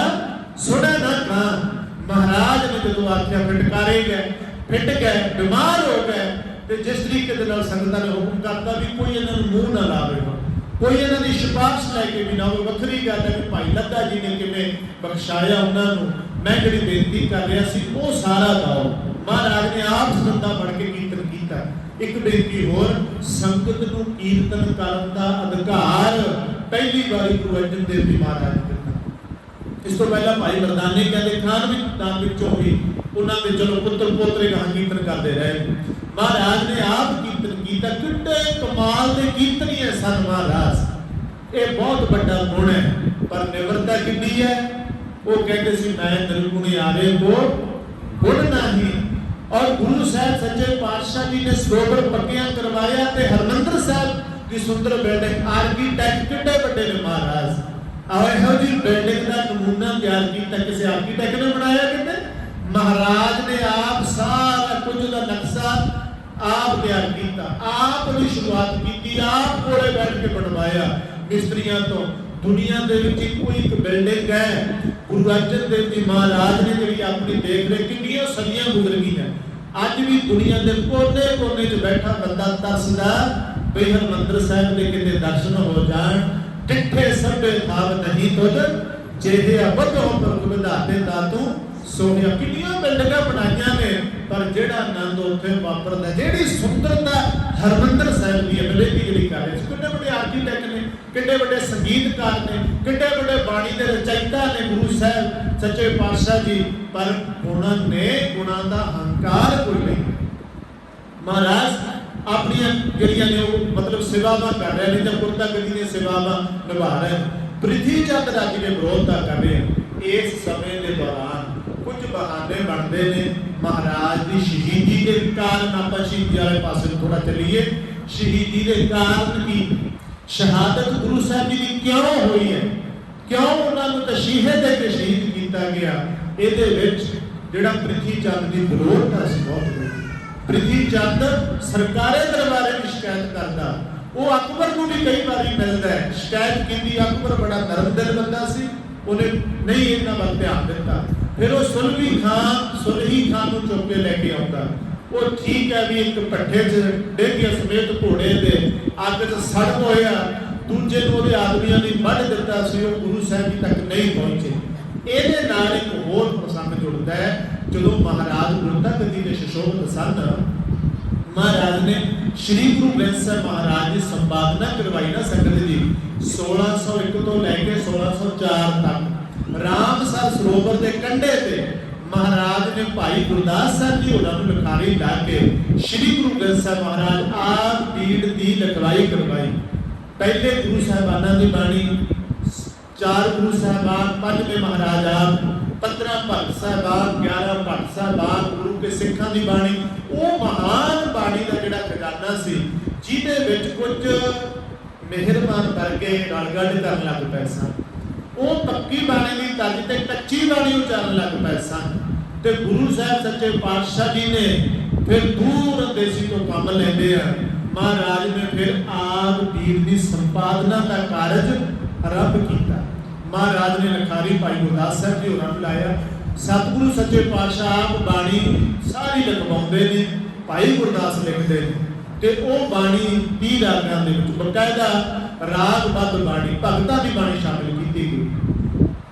ਸੁਣੇ ਨਾ ਕਾਂ। ਮਹਾਰਾਜ ਨੇ ਜਦੋਂ ਆਖਿਆ ਫਿਟਕਾਰੇ ਗਏ, ਫਿੱਟ ਗਏ, ਬਿਮਾਰ ਹੋ ਗਏ ਤੇ ਜਿਸ ਤਰੀਕੇ ਦੇ ਨਾਲ ਸੰਗਤਾਂ ਨੇ ਹੁਕਮ ਕਰਤਾ ਵੀ ਕੋਈ ਇਹਨਾਂ ਨੂੰ ਮੂੰਹ ਨਾ ਲਾਵੇ, ਕੋਈ ਇਹਨਾਂ ਦੀ ਸਿਫਾਰਿਸ਼ ਲੈ ਕੇ ਵੀ ਨਾ ਹੋਵੇ। ਵੱਖਰੀ ਗੱਲ ਹੈ ਕਿ ਭਾਈ ਲੱਦਾ ਜੀ ਨੇ ਕਿਵੇਂ ਬਖਸ਼ਾਇਆ ਉਹਨਾਂ ਨੂੰ। ਮੈਂ ਜਿਹੜੀ ਬੇਨਤੀ ਕਰ ਰਿਹਾ ਸੀ ਉਹ ਸਾਰਾ ਗਾਓ। ਮਹਾਰਾਜ ਨੇ ਆਪ ਸੰਗਤਾਂ ਬਣ ਕੇ ਕੀਰਤਨ ਕੀਤਾ। ਇੱਕ ਬੇਨਤੀ ਹੋਰ, ਸੰਗਤ ਨੂੰ ਕੀਰਤਨ ਕਰਨ ਦਾ ਅਧਿਕਾਰ ਪਹਿਲੀ ਵਾਰੀ ਗੁਰੂ ਅਰਜਨ ਦੇਵ ਜੀ ਮਹਾਰਾਜ ਨੇ ਦਿੱਤਾ। ਇਸ ਤੋਂ ਪਹਿਲਾਂ ਭਾਈ ਮਰਦਾਨੇ ਕਹਿੰਦੇ ਖਾਨ ਵੀ ਤਾਂ ਵਿੱਚੋਂ ਹੀ ਉਹਨਾਂ ਦੇ ਚਲੋ ਪੁੱਤਰ ਪੋਤਰੇ ਗਾਂ ਕੀਰਤਨ ਕਰਦੇ ਰਹੇ। ਮਹਾਰਾਜ ਨੇ ਆਪ ਕੀਰਤਨ ਕੀਤਾ, ਕਿੱਡੇ ਕਮਾਲ ਦੇ ਕੀਰਤਨੀਏ ਸਨ ਮਹਾਰਾਜ। ਇਹ ਬਹੁਤ ਵੱਡਾ ਗੁਣ ਹੈ, ਪਰ ਨਿਵਰਤਾ ਕਿੰਨੀ ਹੈ। ਉਹ ਕਹਿੰਦੇ ਸੀ ਮੈਂ ਨਿਰਗੁਣੀ ਆਵੇ ਕੋ ਗੁਣ ਨਹੀਂ। ਔਰ ਗੁਰੂ ਸਾਹਿਬ ਸੱਚੇ ਪਾਤਸ਼ਾਹ ਜੀ ਨੇ ਸਰੋਵਰ ਪੱਕਿਆਂ ਕਰਵਾਇਆ ਤੇ ਹਰਮੰਦਰ ਸਾਹਿਬ ਦੀ ਸੁੰਦਰ ਬਿਲਡਿੰਗ, ਆਰਕੀਟੈਕਟ ਕਿੱਡੇ ਵੱਡੇ ਨੇ ਮਹਾਰਾਜ। ਆਹ ਇਹੋ ਜਿਹੀ ਬਿਲਡਿੰਗ ਦਾ ਨਮੂਨਾ ਤਿਆਰ ਕੀਤਾ ਕਿਸੇ ਆਰਕੀਟੈਕਟ ਨੇ ਬਣਾਇਆ ਕਿਤੇ? ਮਹਾਰਾਜ ਨੇ ਆਪ ਸਾਰਾ ਕੁਝ ਦਾ ਨਕਸ਼ਾ ਆਪ ਤਿਆਰ ਕੀਤਾ, ਆਪ ਦੀ ਸ਼ੁਰੂਆਤ ਕੀਤੀ, ਆਪ ਕੋਲੇ ਬੈਠ ਕੇ ਬਣਵਾਇਆ ਮਿਸਤਰੀਆਂ ਤੋਂ। ਦੁਨੀਆ ਦੇ ਵਿੱਚ ਇੱਕੋ ਇੱਕ ਬਿਲਡਿੰਗ ਹੈ ਗੁਰੂ ਅਰਜਨ ਦੇਵ ਜੀ ਮਹਾਰਾਜ ਨੇ ਜਿਹੜੀ ਆਪਣੀ ਦੇਖ ਰੇਖ ਕਿੰਨੀਆਂ ਸਦੀਆਂ ਗੁਜ਼ਰ ਗਈਆਂ। ਅੱਜ ਵੀ ਦੁਨੀਆ ਦੇ ਕੋਨੇ-ਕੋਨੇ 'ਚ ਬੈਠਾ ਬੰਦਾ ਤਰਸਦਾ ਵੀ ਹਰਿਮੰਦਰ ਸਾਹਿਬ ਦੇ ਕਿਤੇ ਦਰਸ਼ਨ ਹੋ ਜਾਣ। ਟਿੱਠੇ ਸਭੇ ਭਾਵ ਨਹੀਂ ਤੁਧ, ਜਿਹੇ ਅਬਦ ਹੋ ਪ੍ਰਭ ਵਿਧਾਤੇ ਦਾਤੂ ਸੋਹਿਆ। ਕਿੰਨੀਆਂ ਬਿਲਡਿੰਗਾਂ ਬਣਾਈਆਂ ਨੇ, ਪਰ ਜਿਹੜਾ ਆਨੰਦ ਉੱਥੇ ਵਾਪਰਦਾ, ਜਿਹੜੀ ਸੁੰਦਰਤਾ ਹਰਿਮੰਦਰ ਸਾਹਿਬ ਦੀ ਹੈ। ਬੇਨਤੀ ਜਿਹੜੀ ਕਰ ਰਹੇ ਸੀ, ਕਿੰਨੇ ਵੱਡੇ ਆਰਕੀਟੈਕਟ ਨੇ, ਕਿੰਨੇ ਵੱਡੇ ਸੰਗੀਤਕਾਰ ਨੇ, ਕਿੰਨੇ ਵੱਡੇ ਬਾਣੀ ਦੇ ਰਚయిਤਾ ਨੇ ਗੁਰੂ ਸਾਹਿਬ ਸੱਚੇ ਪਾਤਸ਼ਾਹ ਜੀ। ਪਰ ਗੁਣਾਂ ਨੇ, ਗੁਣਾਂ ਦਾ ਹੰਕਾਰ ਕੋਈ ਨਹੀਂ। महाराज अपनियां ਜਿਹੜੀਆਂ ਨੇ ਉਹ ਮਤਲਬ ਸੇਵਾਵਾਂ ਕਰ ਰਹੇ ਨੇ ਜਾਂ ਪੁਰਤਾ ਗਤੀ ਦੀਆਂ ਸੇਵਾਵਾਂ ਨਿਭਾ ਰਹੇ ਨੇ। ਪ੍ਰਿਥੀ ਚੰਦ ਰਾਜੀ ਨੇ ਵਿਰੋਧਤਾ ਕਰ ਰਹੇ ਹਨ। ਇਸ ਸਮੇਂ ਦੇ ਦੌਰਾਨ ਕੁਝ ਬਹਾਨੇ ਬਣਦੇ ਨੇ ਮਹਾਰਾਜ ਦੀ ਸ਼ਹੀਦੀ ਦੇ ਕਾਰਨ। ਆਪਾਂ ਸ਼ਹੀਦੀ ਵਾਲੇ ਪਾਸੇ ਥੋੜਾ ਚੱਲੀਏ। ਸ਼ਹੀਦੀ ਦੇ ਕਾਰਨ ਕੀ, ਸ਼ਹਾਦਤ ਗੁਰੂ ਸਾਹਿਬ ਜੀ ਦੀ ਕਿਉਂ ਹੋਈ ਹੈ, ਕਿਉਂ ਉਹਨਾਂ ਨੂੰ ਤਸ਼ਹੀਦ ਦੇ ਕੇ ਸ਼ਹੀਦ ਕੀਤਾ ਗਿਆ। ਇਹਦੇ ਵਿੱਚ ਜਿਹੜਾ ਪ੍ਰਿਥੀ ਚੰਦ ਦੀ ਵਿਰੋਧਤਾ ਸੀ ਬਹੁਤ ਹੋਈ। ਪ੍ਰਿਥੀ ਚੰਦ ਸਰਕਾਰੇ ਦਰਬਾਰੇ ਦੀ ਸ਼ਿਕਾਇਤ ਕਰਦਾ। ਉਹ ਅਕਬਰ ਨੂੰ ਵੀ ਕਈ ਵਾਰੀ ਮਿਲਦਾ ਹੈ, ਸ਼ਿਕਾਇਤ ਕੀਤੀ। ਅਕਬਰ ਬੜਾ ਨਰਮ ਦਿਲ ਬੰਦਾ ਸੀ, ਉਹਨੇ ਨਹੀਂ ਇਹਨਾਂ ਵੱਲ ਧਿਆਨ ਦਿੱਤਾ। ਫਿਰ ਉਹ ਸੁਲਹੀ ਖਾਨ ਨੂੰ ਚੁੱਕ ਕੇ ਲੈ ਕੇ ਆਉਂਦਾ। ਉਹ ਠੀਕ ਹੈ ਵੀ ਇੱਕ ਭੱਠੇ 'ਚ ਡਿੱਗ ਗਿਆ ਸਮੇਤ ਘੋੜੇ ਦੇ, ਅੱਗ 'ਚ ਸੜ ਹੋਇਆ। ਦੂਜੇ ਨੂੰ ਉਹਦੇ ਆਦਮੀਆਂ ਨੇ ਵੱਢ ਦਿੱਤਾ ਸੀ, ਉਹ ਗੁਰੂ ਸਾਹਿਬ ਜੀ ਤੱਕ ਨਹੀਂ ਪਹੁੰਚੇ। ਇਹਦੇ ਨਾਲ ਇੱਕ ਹੋਰ ਪ੍ਰਸੰਗ ਜੁੜਦਾ ਹੈ। ਜਦੋਂ ਮਹਾਰਾਜ ਗੁਰਤਾ ਗੱਦੀ ਦੇ ਸ਼ਸ਼ੋਭਤ ਸਨ, ਮਹਾਰਾਜ ਨੇ ਸ਼੍ਰੀ ਗੁਰੂ ਗ੍ਰੰਥ ਸਾਹਿਬ ਮਹਾਰਾਜ ਦੀ ਸੰਪਾਦਨਾ ਕਰਵਾਈ ਨਾ ਸੰਗਤ ਜੀ। 1601 ਤੋਂ ਲੈ ਕੇ 1604 ਤੱਕ ਰਾਮਸਰ ਸਰੋਵਰ ਦੇ ਕੰਢੇ ਤੇ ਮਹਾਰਾਜ ਨੇ ਭਾਈ ਗੁਰਦਾਸ ਸਾਹਿਬ ਜੀ ਹੋਰਾਂ ਨੂੰ ਲਿਖਾਰੀ ਲਾ ਕੇ ਸ਼੍ਰੀ ਗੁਰੂ ਗ੍ਰੰਥ ਸਾਹਿਬ ਮਹਾਰਾਜ ਆਪ ਪੀੜ ਦੀ ਲਿਖਵਾਈ ਕਰਵਾਈ। ਪਹਿਲੇ ਗੁਰੂ ਸਾਹਿਬਾਨਾਂ ਦੀ ਬਾਣੀ, 4 ਗੁਰੂ ਸਾਹਿਬਾਨ, 5ਵੇਂ ਮਹਾਰਾਜ ਆਪ, 15 ਭਗਤ ਸਾਹਿਬਾਨ, 11 ਭਗਤ ਸਾਹਿਬਾਨ, ਗੁਰੂ ਕੇ ਸਿੱਖਾਂ ਦੀ ਬਾਣੀ। ਉਹ ਮਹਾਨ ਬਾਣੀ ਦਾ ਜਿਹੜਾ ਖਜ਼ਾਨਾ ਸੀ, ਜਿਹਦੇ ਵਿੱਚ ਕੁਝ ਮਿਹਰਬਾਨ ਕਰਕੇ ਗਲਗੱਡ ਕਰਨ ਲੱਗ ਪਏ ਸਨ। ਉਹ ਪੱਕੀ ਬਾਣੀ ਦੀ ਤਰਜ਼ ਤੇ ਕੱਚੀ ਬਾਣੀ ਉਚਾਰਨ ਲੱਗ ਪਏ ਸਨ। ਤੇ ਗੁਰੂ ਸਾਹਿਬ ਸੱਚੇ ਪਾਤਸ਼ਾਹ ਜੀ ਨੇ ਫਿਰ ਦੂਰ ਅੰਦੇਸੀ ਤੋਂ ਕੰਮ ਲੈਂਦੇ ਆ। ਮਹਾਰਾਜ ਨੇ ਫਿਰ ਆਪ ਪੀਰ ਦੀ ਸੰਪਾਦਨਾ ਦਾ ਕਾਰਜ ਆਰੰਭ ਕੀਤਾ। ਮਹਾਰਾਜ ਨੇ ਲਿਖਾਰੀ ਭਾਈ ਗੁਰਦਾਸ ਸਾਹਿਬ ਜੀ ਹੋਰਾਂ ਨੂੰ ਲਾਇਆ। ਸਤਿਗੁਰੂ ਸੱਚੇ ਪਾਤਸ਼ਾਹ ਆਪ ਬਾਣੀ ਸਾਰੀ ਲਿਖਵਾਉਂਦੇ ਨੇ, ਭਾਈ ਗੁਰਦਾਸ ਲਿਖਦੇ ਨੇ। ਤੇ ਉਹ ਬਾਣੀ 30 ਰਾਗਾਂ ਦੇ ਵਿੱਚ ਬਕਾਇਦਾ ਰਾਗਬੱਧ ਬਾਣੀ, ਭਗਤਾਂ ਦੀ ਬਾਣੀ ਸ਼ਾਮਿਲ ਕੀਤੀ ਗਈ।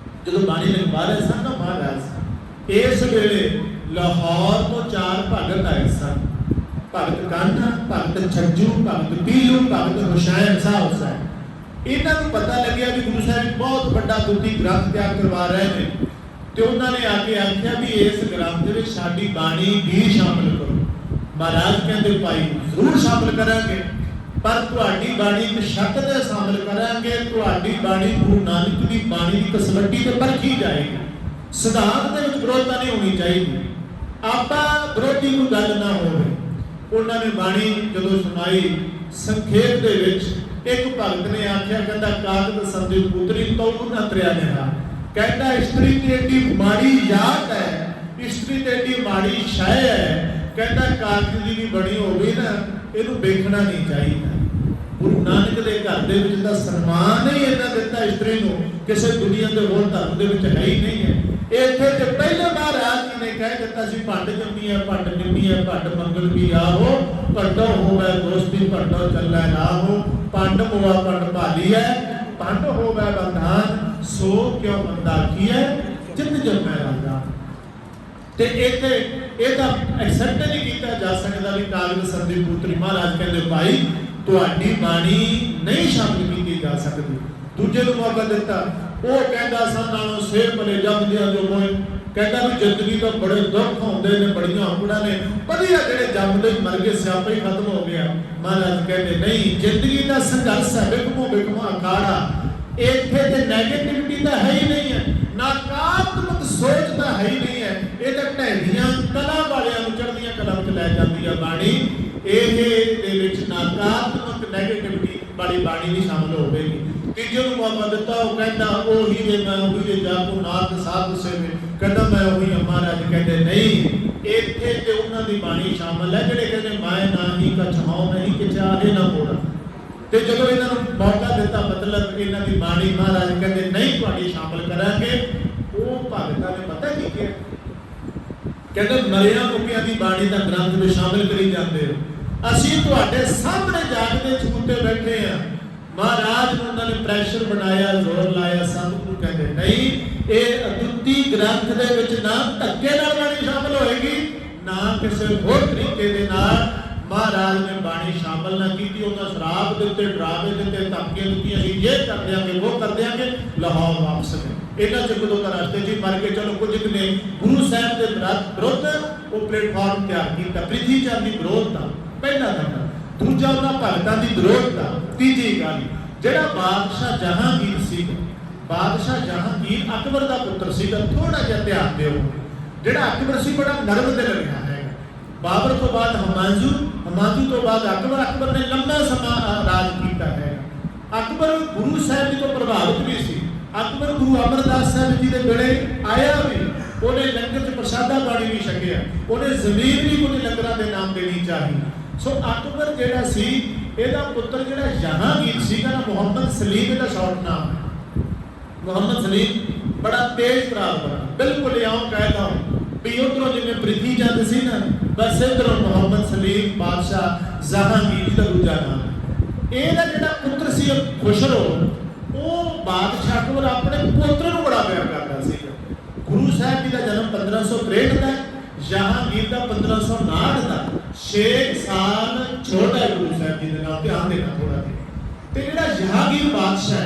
ਜਦੋਂ ਬਾਣੀ ਲਿਖਵਾ ਰਹੇ ਸਨ ਨਾ ਮਹਾਰਾਜ, ਇਸ ਵੇਲੇ ਲਾਹੌਰ ਤੋਂ 4 ਭਗਤ ਆਏ ਸਨ। ਭਗਤ ਕਾਨਾ, ਭਗਤ ਛੱਜੂ, ਭਗਤ ਪੀਲੂ, ਭਗਤ ਹੁਸੈਨ ਸਾਹਿਬ। ਇਹਨਾਂ ਨੂੰ ਪਤਾ ਲੱਗਿਆ ਵੀ ਗੁਰੂ ਸਾਹਿਬ ਬਹੁਤ ਵੱਡਾ ਦੁੱਤੀ ਗ੍ਰੰਥ ਤਿਆਰ ਕਰਵਾ ਰਹੇ ਨੇ। ਤੇ ਉਹਨਾਂ ਨੇ ਆ ਕੇ ਆਖਿਆ ਵੀ ਇਸ ਗ੍ਰੰਥ ਦੇ ਵਿੱਚ ਸਾਡੀ ਬਾਣੀ ਵੀ ਸ਼ਾਮਿਲ ਕਰੋ। ਮਹਾਰਾਜ ਕਹਿੰਦੇ ਭਾਈ ਜ਼ਰੂਰ ਸ਼ਾਮਿਲ ਕਰਾਂਗੇ, ਪਰ ਤੁਹਾਡੀ ਬਾਣੀ ਇੱਕ ਸ਼ਰਤ ਤੇ ਸ਼ਾਮਿਲ ਕਰਾਂਗੇ। ਤੁਹਾਡੀ ਬਾਣੀ ਗੁਰੂ ਨਾਨਕ ਦੀ ਬਾਣੀ ਦੀ ਤਸੱਲੀ ਤੇ ਪਰਖੀ ਜਾਏਗੀ। ਸਿਧਾਂਤ ਦੇ ਵਿੱਚ ਵਿਰੋਧਤਾ ਨਹੀਂ ਹੋਣੀ ਚਾਹੀਦੀ, ਆਪਾਂ ਵਿਰੋਧੀ ਕੋਈ ਗੱਲ ਨਾ ਹੋਵੇ। ਉਹਨਾਂ ਨੇ ਬਾਣੀ ਜਦੋਂ ਸੁਣਾਈ, ਸੰਖੇਪ ਦੇ ਵਿੱਚ ਇੱਕ ਭਗਤ ਨੇ ਆਖਿਆ, ਕਹਿੰਦਾ ਕਾਗਦ ਸੰਦੇ ਪੁੱਤਰੀ ਤੋਂ ਉਹਨਾਂ ਤਰਿਆ ਦੇਣਾ। ਕਹਿੰਦਾ ਇਸਤਰੀ ਤੇ ਏਡੀ ਮਾੜੀ ਜਾਤ ਹੈ, ਇਸਤਰੀ ਤੇ ਏਡੀ ਮਾੜੀ ਸ਼ੈ ਹੈ। ਕਹਿੰਦਾ ਕਾਗਜ਼ ਦੀ ਵੀ ਬਣੀ ਹੋਵੇ ਨਾ, ਇਹਨੂੰ ਵੇਖਣਾ ਨਹੀਂ ਚਾਹੀਦਾ। ਗੁਰੂ ਨਾਨਕ ਦੇ ਘਰ ਦੇ ਵਿੱਚ ਤਾਂ ਸਨਮਾਨ ਹੀ ਇਹਨਾਂ ਦਿੱਤਾ ਇਸਤਰੀ ਨੂੰ, ਕਿਸੇ ਦੁਨੀਆ ਦੇ ਹੋਰ ਧਰਮ ਦੇ ਵਿੱਚ ਹੈ ਹੀ ਨਹੀਂ ਹੈ। ਇੱਥੇ ਤੇ ਪਹਿਲੇ ਮਹਾਰਾਜ ਜੀ ਨੇ ਕਹਿ ਦਿੱਤਾ ਸੀ, ਭੰਡ ਜੰਮੀ ਹੈ, ਭੰਡ ਨਿੰਮੀ ਹੈ, ਭੰਡ ਮੰਗਲ ਵੀ ਆਹੋ, ਭੰਡੋ ਹੋਵੇ ਦੋਸਤੀ, ਭੰਡੋ ਚੱਲੇ ਰਾਹੋ, ਭੰਡ ਮੋਆ ਭੰਡ ਭਾਲੀ ਹੈ, ਭੰਡ ਹੋਵੇ ਬੰਧਾਨ, ਸੋ ਕਿਉ ਬੰਦਾ ਕੀ ਹੈ, ਜਿੰਦ ਜੰਮੈ ਰਾਜਾ। ਤੇ ਇੱਥੇ ਇਹਦਾ ਐਕਸੈਪਟ ਨਹੀਂ ਕੀਤਾ ਜਾ ਸਕਦਾ ਵੀ ਕਾਗਜ਼ ਸੰਦੀ ਪੁੱਤਰੀ। ਮਹਾਰਾਜ ਕਹਿੰਦੇ ਭਾਈ ਤੁਹਾਡੀ ਬਾਣੀ ਨਹੀਂ ਸ਼ਾਮਿਲ ਕੀਤੀ ਜਾ ਸਕਦੀ। ਦੂਜੇ ਨੂੰ ਮੌਕਾ ਦਿੱਤਾ, ਉਹ ਕਹਿੰਦਾ ਸਨ ਨਾਲੋਂ ਸਿਰ ਭਲੇ ਜੰਮਦਿਆਂ ਜੋ ਮੋਏ। ਕਹਿੰਦਾ ਵੀ ਜ਼ਿੰਦਗੀ ਤੋਂ ਬੜੇ ਦੁੱਖ ਹੁੰਦੇ ਨੇ, ਬੜੀਆਂ ਔਕੜਾਂ ਨੇ, ਵਧੀਆ ਜਿਹੜੇ ਜੰਮਦੇ ਮਰ ਗਏ ਸਿਆਪਾ ਹੀ ਖਤਮ ਹੋ ਗਿਆ। ਮਹਾਰਾਜ ਕਹਿੰਦੇ ਨਹੀਂ, ਜ਼ਿੰਦਗੀ ਦਾ ਸੰਘਰਸ਼ ਹੈ, ਵਿਖਮੋ ਅਖਾੜਾ। ਇੱਥੇ ਤੇ ਨੈਗੇਟਿਵਿਟੀ ਤਾਂ ਹੈ ਹੀ ਨਹੀਂ ਹੈ, ਨਕਾਰਾਤਮਕ ਸੋਚ ਤਾਂ ਹੈ ਹੀ ਨਹੀਂ ਹੈ। ਇਹ ਤਾਂ ਢਹਿੰਦੀਆਂ ਕਲਾ ਵਾਲਿਆਂ ਨੂੰ ਚੜ੍ਹਦੀਆਂ ਕਲਾ ਵਿੱਚ ਲੈ ਜਾਂਦੀ ਹੈ ਬਾਣੀ। ਇਹ ਦੇ ਵਿੱਚ ਨਕਾਰਾਤਮਕ ਨੈਗੇਟਿਵਿਟੀ ਵਾਲੀ ਬਾਣੀ ਨਹੀਂ ਸ਼ਾਮਲ ਹੋਵੇਗੀ। ਤੀਜੇ ਨੂੰ ਮੌਕਾ ਦਿੱਤਾ, ਉਹ ਕਹਿੰਦਾ ਉਹੀ ਜੇ ਮੈਂ ਉਹੀ ਜੇ ਜਾ ਕੋ ਨਾਥ ਸਾਧ ਸੇਵੇ। ਕਹਿੰਦਾ ਮੈਂ ਉਹੀ ਹਾਂ। ਮਹਾਰਾਜ ਕਹਿੰਦੇ ਨਹੀਂ, ਇੱਥੇ ਤੇ ਉਹਨਾਂ ਦੀ ਬਾਣੀ ਸ਼ਾਮਲ ਹੈ ਜਿਹੜੇ ਕਹਿੰਦੇ ਮੈਂ ਨਾਹੀ ਕਛ ਹਉ ਨਹੀਂ ਕਿ ਚਾਹੇ ਨਾ ਮੋੜਾ। ਤੇ ਜਦੋਂ ਇਹਨਾਂ ਨੂੰ ਮੌਕਾ ਦਿੱਤਾ, ਮਤਲਬ ਇਹਨਾਂ ਦੀ ਬਾਣੀ ਮਹਾਰਾਜ ਕਹਿੰਦੇ ਨਹੀਂ ਤੁਹਾਡੀ ਸ਼ਾਮਲ ਕਰਾਂਗੇ। ਉਹ ਭਗਤਾਂ ਨੇ ਪਤਾ ਕੀ ਕਿਹਾ, ਕਹਿੰਦੇ ਮਰਿਆ ਮੁੱਕਿਆਂ ਦੀ ਬਾਣੀ ਦਾ ਗ੍ਰੰਥ ਵਿੱਚ ਸ਼ਾਮਿਲ ਕਰੀ ਜਾਂਦੇ ਹੋ, ਅਸੀਂ ਤੁਹਾਡੇ ਸਾਹਮਣੇ ਜਾਗਦੇ ਚੂਤੇ ਬੈਠੇ ਆ। ਮਹਾਰਾਜ ਨੂੰ ਉਹਨਾਂ ਨੇ ਪ੍ਰੈਸ਼ਰ ਬਣਾਇਆ, ਜ਼ੋਰ ਲਾਇਆ। ਸਤਿਗੁਰੂ ਕਹਿੰਦੇ ਨਹੀਂ, ਇਹ ਅਦੁੱਤੀ ਗ੍ਰੰਥ ਦੇ ਵਿੱਚ ਨਾ ਧੱਕੇ ਨਾਲ ਬਾਣੀ ਸ਼ਾਮਿਲ ਹੋਏਗੀ, ਨਾ ਕਿਸੇ ਹੋਰ ਤਰੀਕੇ ਦੇ ਨਾਲ। महाराज ने बाणी शामिल ना की, उन्हें शराब दिते, डरावे दिते, धमकियां दी, असीं ये कर देंगे वो कर देंगे, लाहौर वापस गए। इन्हां च कदों का रस्ते च मर के चलो कुछ ने गुरु साहब के विरुद्ध वो प्लेटफॉर्म तैयार किया। प्रिथी चंद की विरोधता पहला नंबर, दूजा उन्हां भगतां की विरोधता, तीजी गल जिहड़ा बादशाह जहांगीर सी, बादशाह जहांगीर अकबर का पुत्र सी, थोड़ा जिहा ध्यान दिओ। जिहड़ा अकबर सी बड़ा नरम दिल रहा है। बाबर तो बाद हमायूं, हमायूं तो बाद अकबर, अकबर ने लंबा समा राज किया है। अकबर गुरु साहब जी तो प्रभावित भी सी। अकबर गुरु अमरदास साहब जी के वेले आया भी, उन्हें लंगर च प्रसादा पानी भी छकिया, उन्हें जमीन भी कुछ लंगरां दे नाम देनी चाहिए। सो अकबर जिहड़ा सी, इहदा पुत्र जिहड़ा जहांगीर सीगा ना, मुहम्मद सलीम इहदा शॉर्ट नाम है। मुहम्मद सलीम बड़ा तेज तरार बना, बिल्कुल आऊं कहता हूं भी उधरों जिवें प्रिथी चंद सी ना, बस इधरों मुहम्मद सलीम बादशाह जहांगीर का दूजा नाम। इहदा जिहड़ा पुत्र सी खुसरो, वो बादशाह अकबर अपने पुत्र नूं बड़ा प्यार करदा सी। गुरु साहब जी का जन्म 1563 का, जहांगीर का 1559 का, 6 साल छोटा है गुरु साहब जी के नाल, ध्यान देना थोड़ा जिहा। ते जिहड़ा जहांगीर बादशाह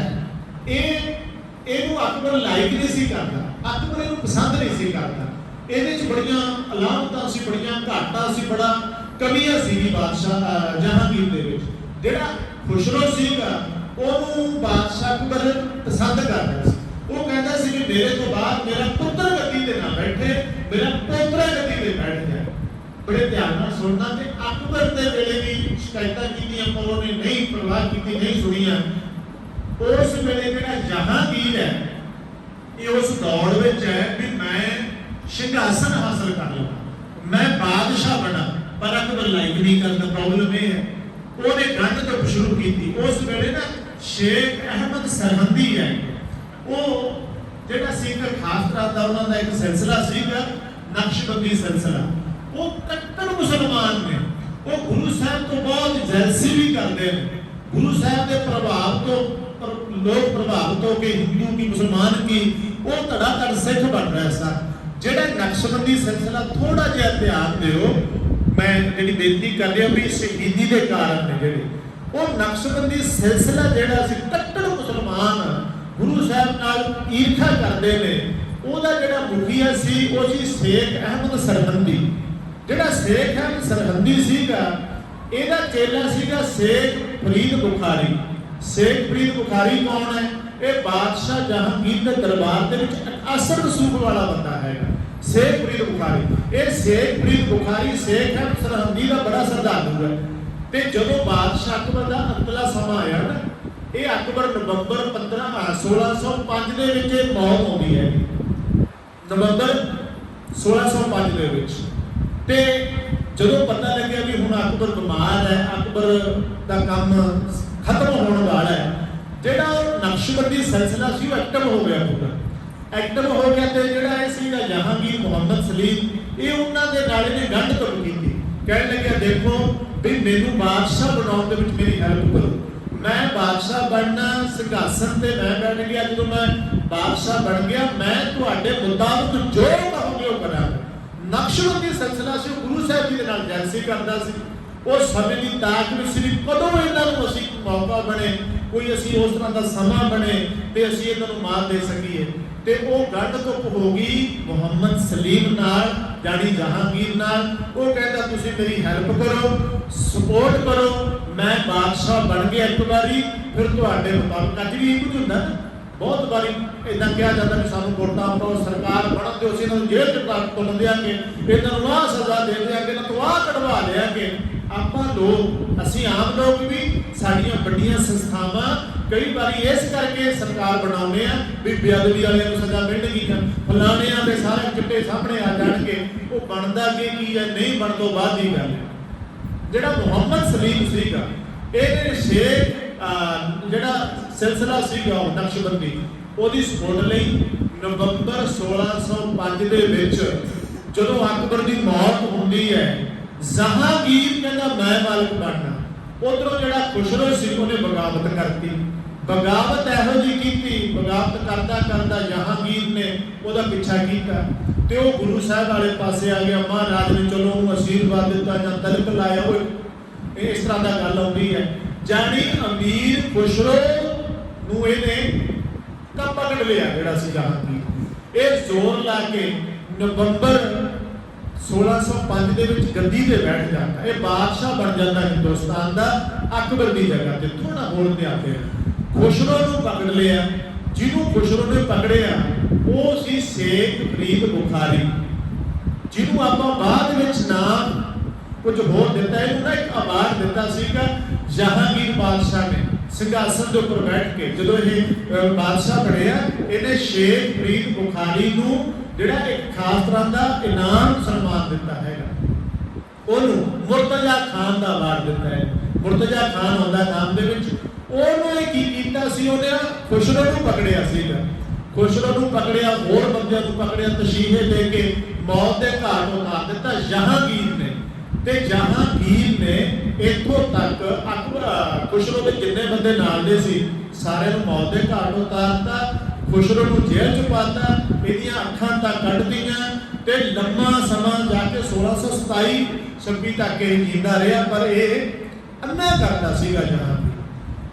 है, इहनूं अकबर लाइक नहीं सी करदा, अकबर इहनूं पसंद नहीं सी करदा। ਇਹਦੇ ਚ ਬੜੀਆਂ ਅਲਾਮਤਾਂ ਸੀ, ਬੜੀਆਂ ਘਾਟਾਂ ਸੀ, ਬੜਾ ਕਮੀਆਂ ਸੀ ਬਾਦਸ਼ਾਹ ਜਹਾਂਗੀਰ ਦੇ ਵਿੱਚ। ਜਿਹੜਾ ਖੁਸਰੋ ਸੀਗਾ ਉਹਨੂੰ ਬਾਦਸ਼ਾਹ ਅਕਬਰ ਪਸੰਦ ਕਰਦਾ ਸੀ। ਉਹ ਕਹਿੰਦਾ ਸੀ ਕਿ ਮੇਰੇ ਤੋਂ ਬਾਅਦ ਮੇਰਾ ਪੁੱਤਰ ਗੱਦੀ ਤੇ ਨਾ ਬੈਠੇ, ਮੇਰਾ ਪੋਤਰਾ ਗੱਦੀ ਤੇ ਬੈਠ ਜਾਏ। ਬੜੇ ਧਿਆਨ ਨਾਲ ਸੁਣਨਾ ਕਿ ਅਕਬਰ ਦੇ ਵੇਲੇ ਵੀ ਸ਼ਿਕਾਇਤਾਂ ਕੀਤੀਆਂ ਪਰ ਉਹਨੇ ਨਹੀਂ ਪਰਵਾਹ ਕੀਤੀ, ਨਹੀਂ ਸੁਣੀਆਂ। ਉਸ ਵੇਲੇ ਜਿਹੜਾ ਜਹਾਂਗੀਰ ਹੈ ਇਹ ਉਸ ਦੌੜ ਵਿੱਚ ਹੈ ਵੀ ਮੈਂ सिंहासन हासिल कर लो, मैं बादशाह बना, पर अकबर लाइक नहीं करता। प्रॉब्लम यह है उन्हें गंढ तो शुरू की थी। उस वेले ना शेख अहमद सरहंदी है, वो जिहड़ा सिंगर खास तरह का उन्होंने एक सिलसिला सीगा नक्शबंदी सिलसिला, वो कट्टर मुसलमान ने, वो गुरु साहब तो बहुत जैलसी भी करते हैं। गुरु साहब के प्रभाव तो लोग प्रभावित होकर हिंदू की मुसलमान की वो धड़ाधड़ सिख बन रहा है। ਜਿਹੜਾ ਨਕਸ਼ਬੰਦੀ ਸਿਲਸਿਲਾ ਥੋੜਾ ਜਿਹਾ ਧਿਆਨ ਦਿਓ, ਮੈਂ ਜਿਹੜੀ ਬੇਨਤੀ ਕਰ ਰਿਹਾ ਵੀ ਸ਼ਹੀਦੀ ਦੇ ਕਾਰਨ ਨੇ ਜਿਹੜੇ ਉਹ ਨਕਸ਼ਬੰਦੀ ਸਿਲਸਿਲਾ ਜਿਹੜਾ ਸੀ, ਕੱਟੜ ਮੁਸਲਮਾਨ ਗੁਰੂ ਸਾਹਿਬ ਨਾਲ ਈਰਖਾ ਕਰਦੇ ਨੇ। ਉਹਦਾ ਜਿਹੜਾ ਮੁਖੀਆ ਸੀ ਉਹ ਸੀ ਸ਼ੇਖ ਅਹਿਮਦ ਸਰਹੰਦੀ। ਜਿਹੜਾ ਸ਼ੇਖ ਅਹਿਮਦ ਸਰਹੰਦੀ ਸੀਗਾ, ਇਹਦਾ ਚੇਲਾ ਸੀਗਾ ਸ਼ੇਖ ਫਰੀਦ ਬੁਖਾਰੀ। ਸ਼ੇਖ ਫਰੀਦ ਬੁਖਾਰੀ ਕੌਣ ਹੈ? ਇਹ ਬਾਦਸ਼ਾਹ ਜਹਾਂਗੀਰ ਦੇ ਦਰਬਾਰ ਦੇ ਵਿੱਚ ਅਸਰ ਰਸੂਖ ਵਾਲਾ ਬੰਦਾ ਹੈਗਾ, ਸ਼ੇਖ ਫਰੀਦ ਬੁਖਾਰੀ। ਇਹ ਸ਼ੇਖ ਫਰੀਦ ਬੁਖਾਰੀ ਸ਼ੇਖ ਅਹਿਮਦ ਸਰਹੰਦੀ ਦਾ ਬੜਾ ਸ਼ਰਧਾਲੂ ਹੈ। ਤੇ ਜਦੋਂ ਬਾਦਸ਼ਾਹ ਅਕਬਰ ਦਾ ਅੰਤਲਾ ਸਮਾਂ ਆਇਆ ਨਾ, ਇਹ ਅਕਬਰ ਨਵੰਬਰ 1605 ਦੇ ਵਿੱਚ ਇਹ ਮੌਤ ਆਉਂਦੀ ਹੈ, ਨਵੰਬਰ 1605 ਦੇ ਵਿੱਚ। ਤੇ ਜਦੋਂ ਪਤਾ ਲੱਗਿਆ ਵੀ ਹੁਣ ਅਕਬਰ ਬਿਮਾਰ ਹੈ, ਅਕਬਰ ਦਾ ਕੰਮ ਖਤਮ ਹੋਣ ਵਾਲਾ ਹੈ, ਜਿਹੜਾ ਨਕਸ਼ਬੰਦੀ ਸਿਲਸਿਲਾ ਸੀ ਉਹ ਐਕਟਿਵ ਹੋ ਗਿਆ, ਪੂਰਾ ਐਕਟਿਵ ਹੋ ਗਿਆ। ਤੇ ਜਿਹੜਾ ਇਹ ਸੀਗਾ ਜਹਾਂਗੀਰ ਮੁਹੰਮਦ ਸਲੀਮ, ਇਹ ਉਹਨਾਂ ਦੇ ਨਾਲ ਇਹਨੇ ਗੰਢ ਤੁਰ ਕੀਤੀ। ਕਹਿਣ ਲੱਗਿਆ ਦੇਖੋ ਵੀ ਮੈਨੂੰ ਬਾਦਸ਼ਾਹ ਬਣਾਉਣ ਦੇ ਵਿੱਚ ਮੇਰੀ ਹੈਲਪ ਕਰੋ, ਮੈਂ ਬਾਦਸ਼ਾਹ ਬਣਨਾ ਸਿੰਘਾਸਨ ਤੇ ਮੈਂ ਬੈਠ ਗਿਆ। ਜਦੋਂ ਮੈਂ ਬਾਦਸ਼ਾਹ ਬਣ ਗਿਆ ਮੈਂ ਤੁਹਾਡੇ ਮੁਤਾਬਕ ਜੋ ਕਹੋਗੇ ਉਹ ਕਰਾਂਗਾ। ਨਕਸ਼ਬੰਦੀ ਸਿਲਸਿਲਾ ਸੀ, ਗੁਰੂ ਸਾਹਿਬ ਜੀ ਦੇ ਨਾਲ ਜੈਲਸੀ ਕਰਦਾ ਸੀ। ਉਹ ਸਮੇਂ ਦੀ ਤਾਕ ਵਿੱਚ ਸੀ ਕਦੋਂ ਇਹਨਾਂ ਨੂੰ ਅਸੀਂ ਮੌਕਾ ਬਣੇ, ਕੋਈ ਅਸੀਂ ਉਸ ਤਰ੍ਹਾਂ ਦਾ ਸਮਾਂ ਬਣੇ ਤੇ ਅਸੀਂ ਇਹਨਾਂ ਨੂੰ ਮਾਰ ਦੇ ਸਕੀਏ। ਤੇ ਉਹ ਗੰਢ ਧੁੱਪ ਹੋ ਗਈ ਮੁਹੰਮਦ ਸਲੀਮ ਨਾਲ, ਜਾਨੀ ਜਹਾਂਗੀਰ ਨਾਲ। ਉਹ ਕਹਿੰਦਾ ਤੁਸੀਂ ਮੇਰੀ ਹੈਲਪ ਕਰੋ, ਸਪੋਰਟ ਕਰੋ, ਮੈਂ ਬਾਦਸ਼ਾਹ ਬਣ ਗਿਆ ਇੱਕ ਵਾਰੀ, ਫਿਰ ਤੁਹਾਡੇ ਮੁਤਾਬਕ। ਅੱਜ ਵੀ ਇਹ ਕੁਝ ਹੁੰਦਾ ਨਾ, ਬਹੁਤ ਵਾਰੀ ਇਦਾਂ ਕਿਹਾ ਜਾਂਦਾ ਵੀ ਸਾਨੂੰ ਵੋਟਾਂ ਪਾਓ, ਸਰਕਾਰ ਬਣਨ ਦਿਓ, ਅਸੀਂ ਇਹਨਾਂ ਨੂੰ ਜੇਲ੍ਹ ਚ ਤੁੰਨ ਦਿਆਂਗੇ, ਇਹਨਾਂ ਨੂੰ ਆਹ ਸਜ਼ਾ ਦੇ ਦਿਆਂਗੇ, ਇਹਨਾਂ ਤੋਂ ਆਹ ਕਢਵਾ ਲਿਆਂਗੇ। ਆਪਾਂ ਲੋਕ, ਅਸੀਂ ਆਮ ਲੋਕ ਵੀ ਸਾਡੀਆਂ ਵੱਡੀਆਂ ਸੰਸਥਾਵਾਂ ਕਈ ਵਾਰੀ ਇਸ ਕਰਕੇ ਸਰਕਾਰ ਬਣਾਉਂਦੇ ਆ ਵੀ ਬੇਅਦਬੀ ਵਾਲਿਆਂ ਨੂੰ ਸਜ਼ਾ ਮਿਲਣਗੀ, ਜਾਂ ਫਲਾਣਿਆਂ ਦੇ ਸਾਰੇ ਚਿੱਟੇ ਸਾਹਮਣੇ ਆ ਜਾਣਗੇ। ਉਹ ਬਣਦਾ ਕੀ ਹੈ, ਨਹੀਂ ਬਣ ਤੋਂ ਬਾਅਦ ਦੀ ਗੱਲ। ਜਿਹੜਾ ਮੁਹੰਮਦ ਸਲੀਮ ਸੀਗਾ, ਇਹਨੇ ਸ਼ੇਖ ਜਿਹੜਾ ਸਿਲਸਿਲਾ ਸੀਗਾ ਉਹ ਨਕਸ਼ਬੰਦੀ, ਉਹਦੀ ਸਪੋਰਟ ਲਈ ਨਵੰਬਰ 1605 ਦੇ ਵਿੱਚ ਜਦੋਂ ਅਕਬਰ ਦੀ ਮੌਤ ਹੁੰਦੀ ਹੈ, ਜਹਾਂਗੀਰ ਕਹਿੰਦਾ ਮੈਂ ਮਾਲਕ ਬਣਨਾ। ਉਧਰੋਂ ਜਿਹੜਾ ਖੁਸਰੋ ਸੀ ਉਹਨੇ ਬਗਾਵਤ ਕਰਤੀ। ਬਗਾਵਤ ਇਹੋ ਜਿਹੀ ਕੀਤੀ, ਬਗਾਵਤ ਕਰਦਾ ਕਰਦਾ ਜਹਾਂਗੀਰ ਨੇ ਉਹਦਾ ਪਿੱਛਾ ਕੀਤਾ ਤੇ ਉਹ ਗੁਰੂ ਸਾਹਿਬ ਵਾਲੇ ਪਾਸੇ ਆ ਗਿਆ। ਮਹਾਰਾਜ ਨੇ ਚਲੋ ਉਹਨੂੰ ਅਸ਼ੀਰਵਾਦ ਦਿੱਤਾ ਜਾਂ ਤਲਕ ਲਾਇਆ। ਉਹ इस तरह का गल आती है। जानी अमीर खुसरो नूं इहने कब पकड़ लिया जिहड़ा सी जहांगीर। ये जोर ला के नवंबर 1605 दे विच गद्दी ते बैठ जाता, ये बादशाह बन जाता हिंदुस्तान का अकबर की जगह ते। थोड़ा बोल के आते खुसरो नूं पकड़ लिया। जिन्हों खुसरो ने पकड़िया वो सी शेख फरीद बुखारी, जिन्हों आपां बाद विच नाम कुछ होर दिता है। इन्होंने एक अवार्ड दिता सीगा जहांगीर बादशाह ने सिंघासन के उपर बैठ के। जो ये बादशाह बनया इन्हें शेख फरीद बुखारी नूं जिहड़ा एक खास तरह का इनाम सन्मान दिता है। उन्होंने मुर्तजा खान का अवार्ड दिता है। मुर्तजा खान आउंदा नाम दे विच। उन्होंने की कीता सी, उन्हें खुसरो नूं पकड़िया सीगा। खुसरो नूं पकड़िया, होर बंदियां नूं पकड़िया, तशीहे दे के मौत के घाट उतार दिता जहांगीर ने। ते जहांगीर ने इत्थों तक अकबर खुसरो के जिन्ने बंदे नाल दे सी सारे नूं मौत के घाट उतारता, खुसरो नूं जेल च पाता, इहदियां अखां तक कढ दियां ते लम्मा समा जाके 1627-26 तक जींदा रहा। पर यह अन्ना करता सीगा जहांगीर।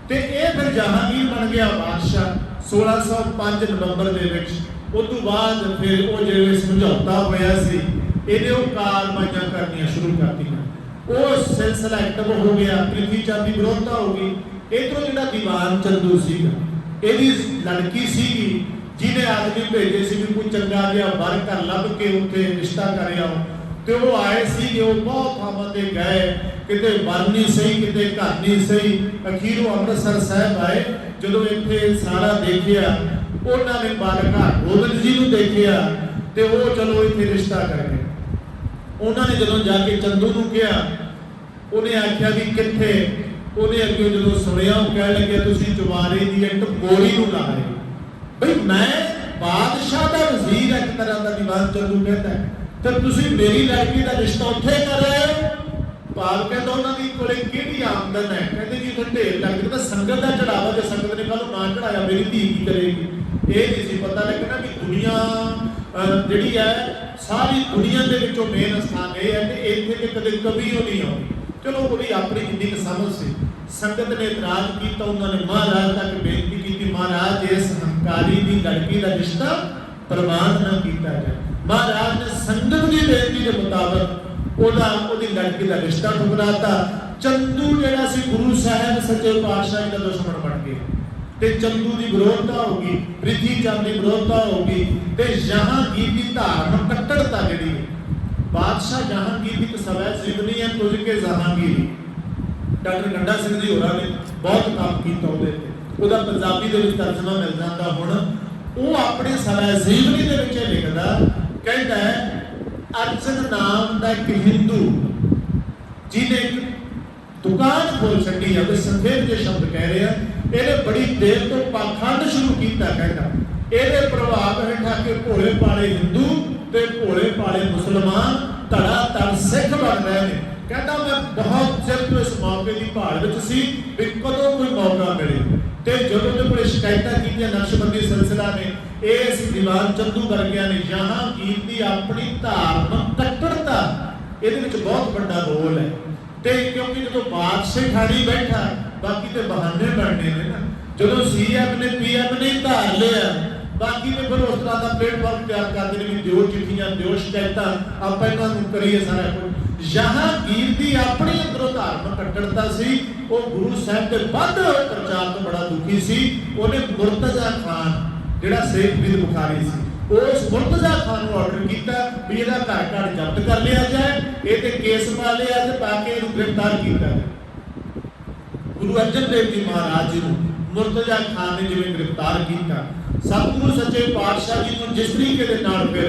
ते ये फिर जहांगीर बन गया बादशाह 1605 नवंबर दे विच। उस तो बाद फिर वो जो समझौता होया सी इहने वो कारवाइयां करनियां शुरू कर दियां। वो सिलसिला एक्टिव हो गया, पृथ्वी चंद की विरोधता हो गई। इधरों जिहड़ा दीवान चंदू सीगा, इहदी लड़की सीगी जिन्हें आदमी भेजे सी भी कोई चंगा जिहा वर घर लभ के उत्थे रिश्ता कर आओ। तो वो आए सी, वो बहुत थावां ते गए, किते वर नहीं सही, किते घर नहीं सही। अखीर वो अमृतसर साहब आए। जो इत्थे सारा देखिया, उन्होंने बादशाह गोबिंद जी नूं देखिया ते वो चलो इत्थे रिश्ता कर गए। उन्होंने जो जाके चंदू नूं कहा, उन्हें आख्या भी कित्थे, उन्हें अगे जो सुनिया वो कह लगे तुसीं चुबारे दी इट गोली नूं ला रहे बई मैं बादशाह का वजीर एक तरह का दीवान चंदू कहता है, तो तुसीं मेरी लड़की का रिश्ता उत्थे कर रहे हो। भाव कहता उन्होंने कोले किहड़ी आमदन है, कहते जी इत्थे ढेर लग गया संगत का चढ़ावा, जो संगत ने कल ना चढ़ाया मेरी धी की करेगी। ये नहीं सी पता लगना कि दुनिया जिहड़ी है सारी दुनिया के विचों मेन स्थान ये है कि इत्थे ते कदे कभी नहीं आउंदी। चलो वो भी अपनी जिन्नी क समझ सी। संगत ने इतराज किया, उन्होंने महाराज तक बेनती की महाराज इस हंकारी की लड़की का रिश्ता प्रवान न किया जाए। महाराज ने संगत की बेनती के मुताबिक ओदी लड़की का रिश्ता ठुकराता। चंदू जिहड़ा सी गुरु साहब सच्चे पातशाह का दुश्मन बन गया ते चंदू की विरोधता होगी, पृथ्वी चंद की विरोधता होगी ते जहांगीर की धार्मिक कट्टरता जिहड़ी है। बादशाह जहांगीर की सवै जीवनी है तुझ के जहांगीर। डॉक्टर गंडा सिंह जी होरां ने बहुत काम किया उहदे ते, उहदा पंजाबी दे विच तर्जमा मिल जाता। हुण वो अपने सवै जीवनी दे विच लिखदा, कहता है अर्जन नाम का एक हिंदू जिन्हें दुकान खोल छड्डी है, संखेप के शब्द कह रहे हैं, इहने बड़ी देर तो पाखंड शुरू किया। कहता इहदे प्रभाव हेठ के भोले भाले हिंदू ते भोले भाले मुसलमान धड़ाधड़ सिख बन रहे हैं। कहता मैं बहुत चिर तो इस मौके की भाल विच सी भी कदों कोई मौका मिले। तो जदों तो कोई शिकायतां कीतियां नक्शबंदी सिलसिला ने, इस दीवान चंदू वर्गिया ने जहांगीर की अपनी धार्मिक कट्टरता इहदे विच बहुत बड़ा रोल है। ते क्योंकि जो बादशाह ठाड़ी बैठा बाकी तो बहाने बनने ने ना, जो सीएम ने पीएम ने धार लिया बाकी ने फिर उस तरह का प्लेटफॉर्म तैयार कर देने भी दो चिट्ठियां दो शिकायतां आप इन्हां नूं करिए सारा कुछ। जहांगीर की अपनी अंदरों धार्मिक कट्टरता सी। वो गुरु साहब के वध प्रचार तो बड़ा दुखी सी। उन्हें मुर्तजा खान जिहड़ा शेख फरीद बुखारी सी, उस मुर्तजा खान को ऑर्डर किया भी इहदा घर घर जब्त कर लिया जाए, ये ते केस पा लिया ते ताकि इहनूं गिरफ्तार किया जाए। गुरु अर्जन देव जी महाराज जी को मुर्तजा खान ने जिवें गिरफ्तार किया, सतगुरु सच्चे पातशाह जी को जिस तरीके के नाल फिर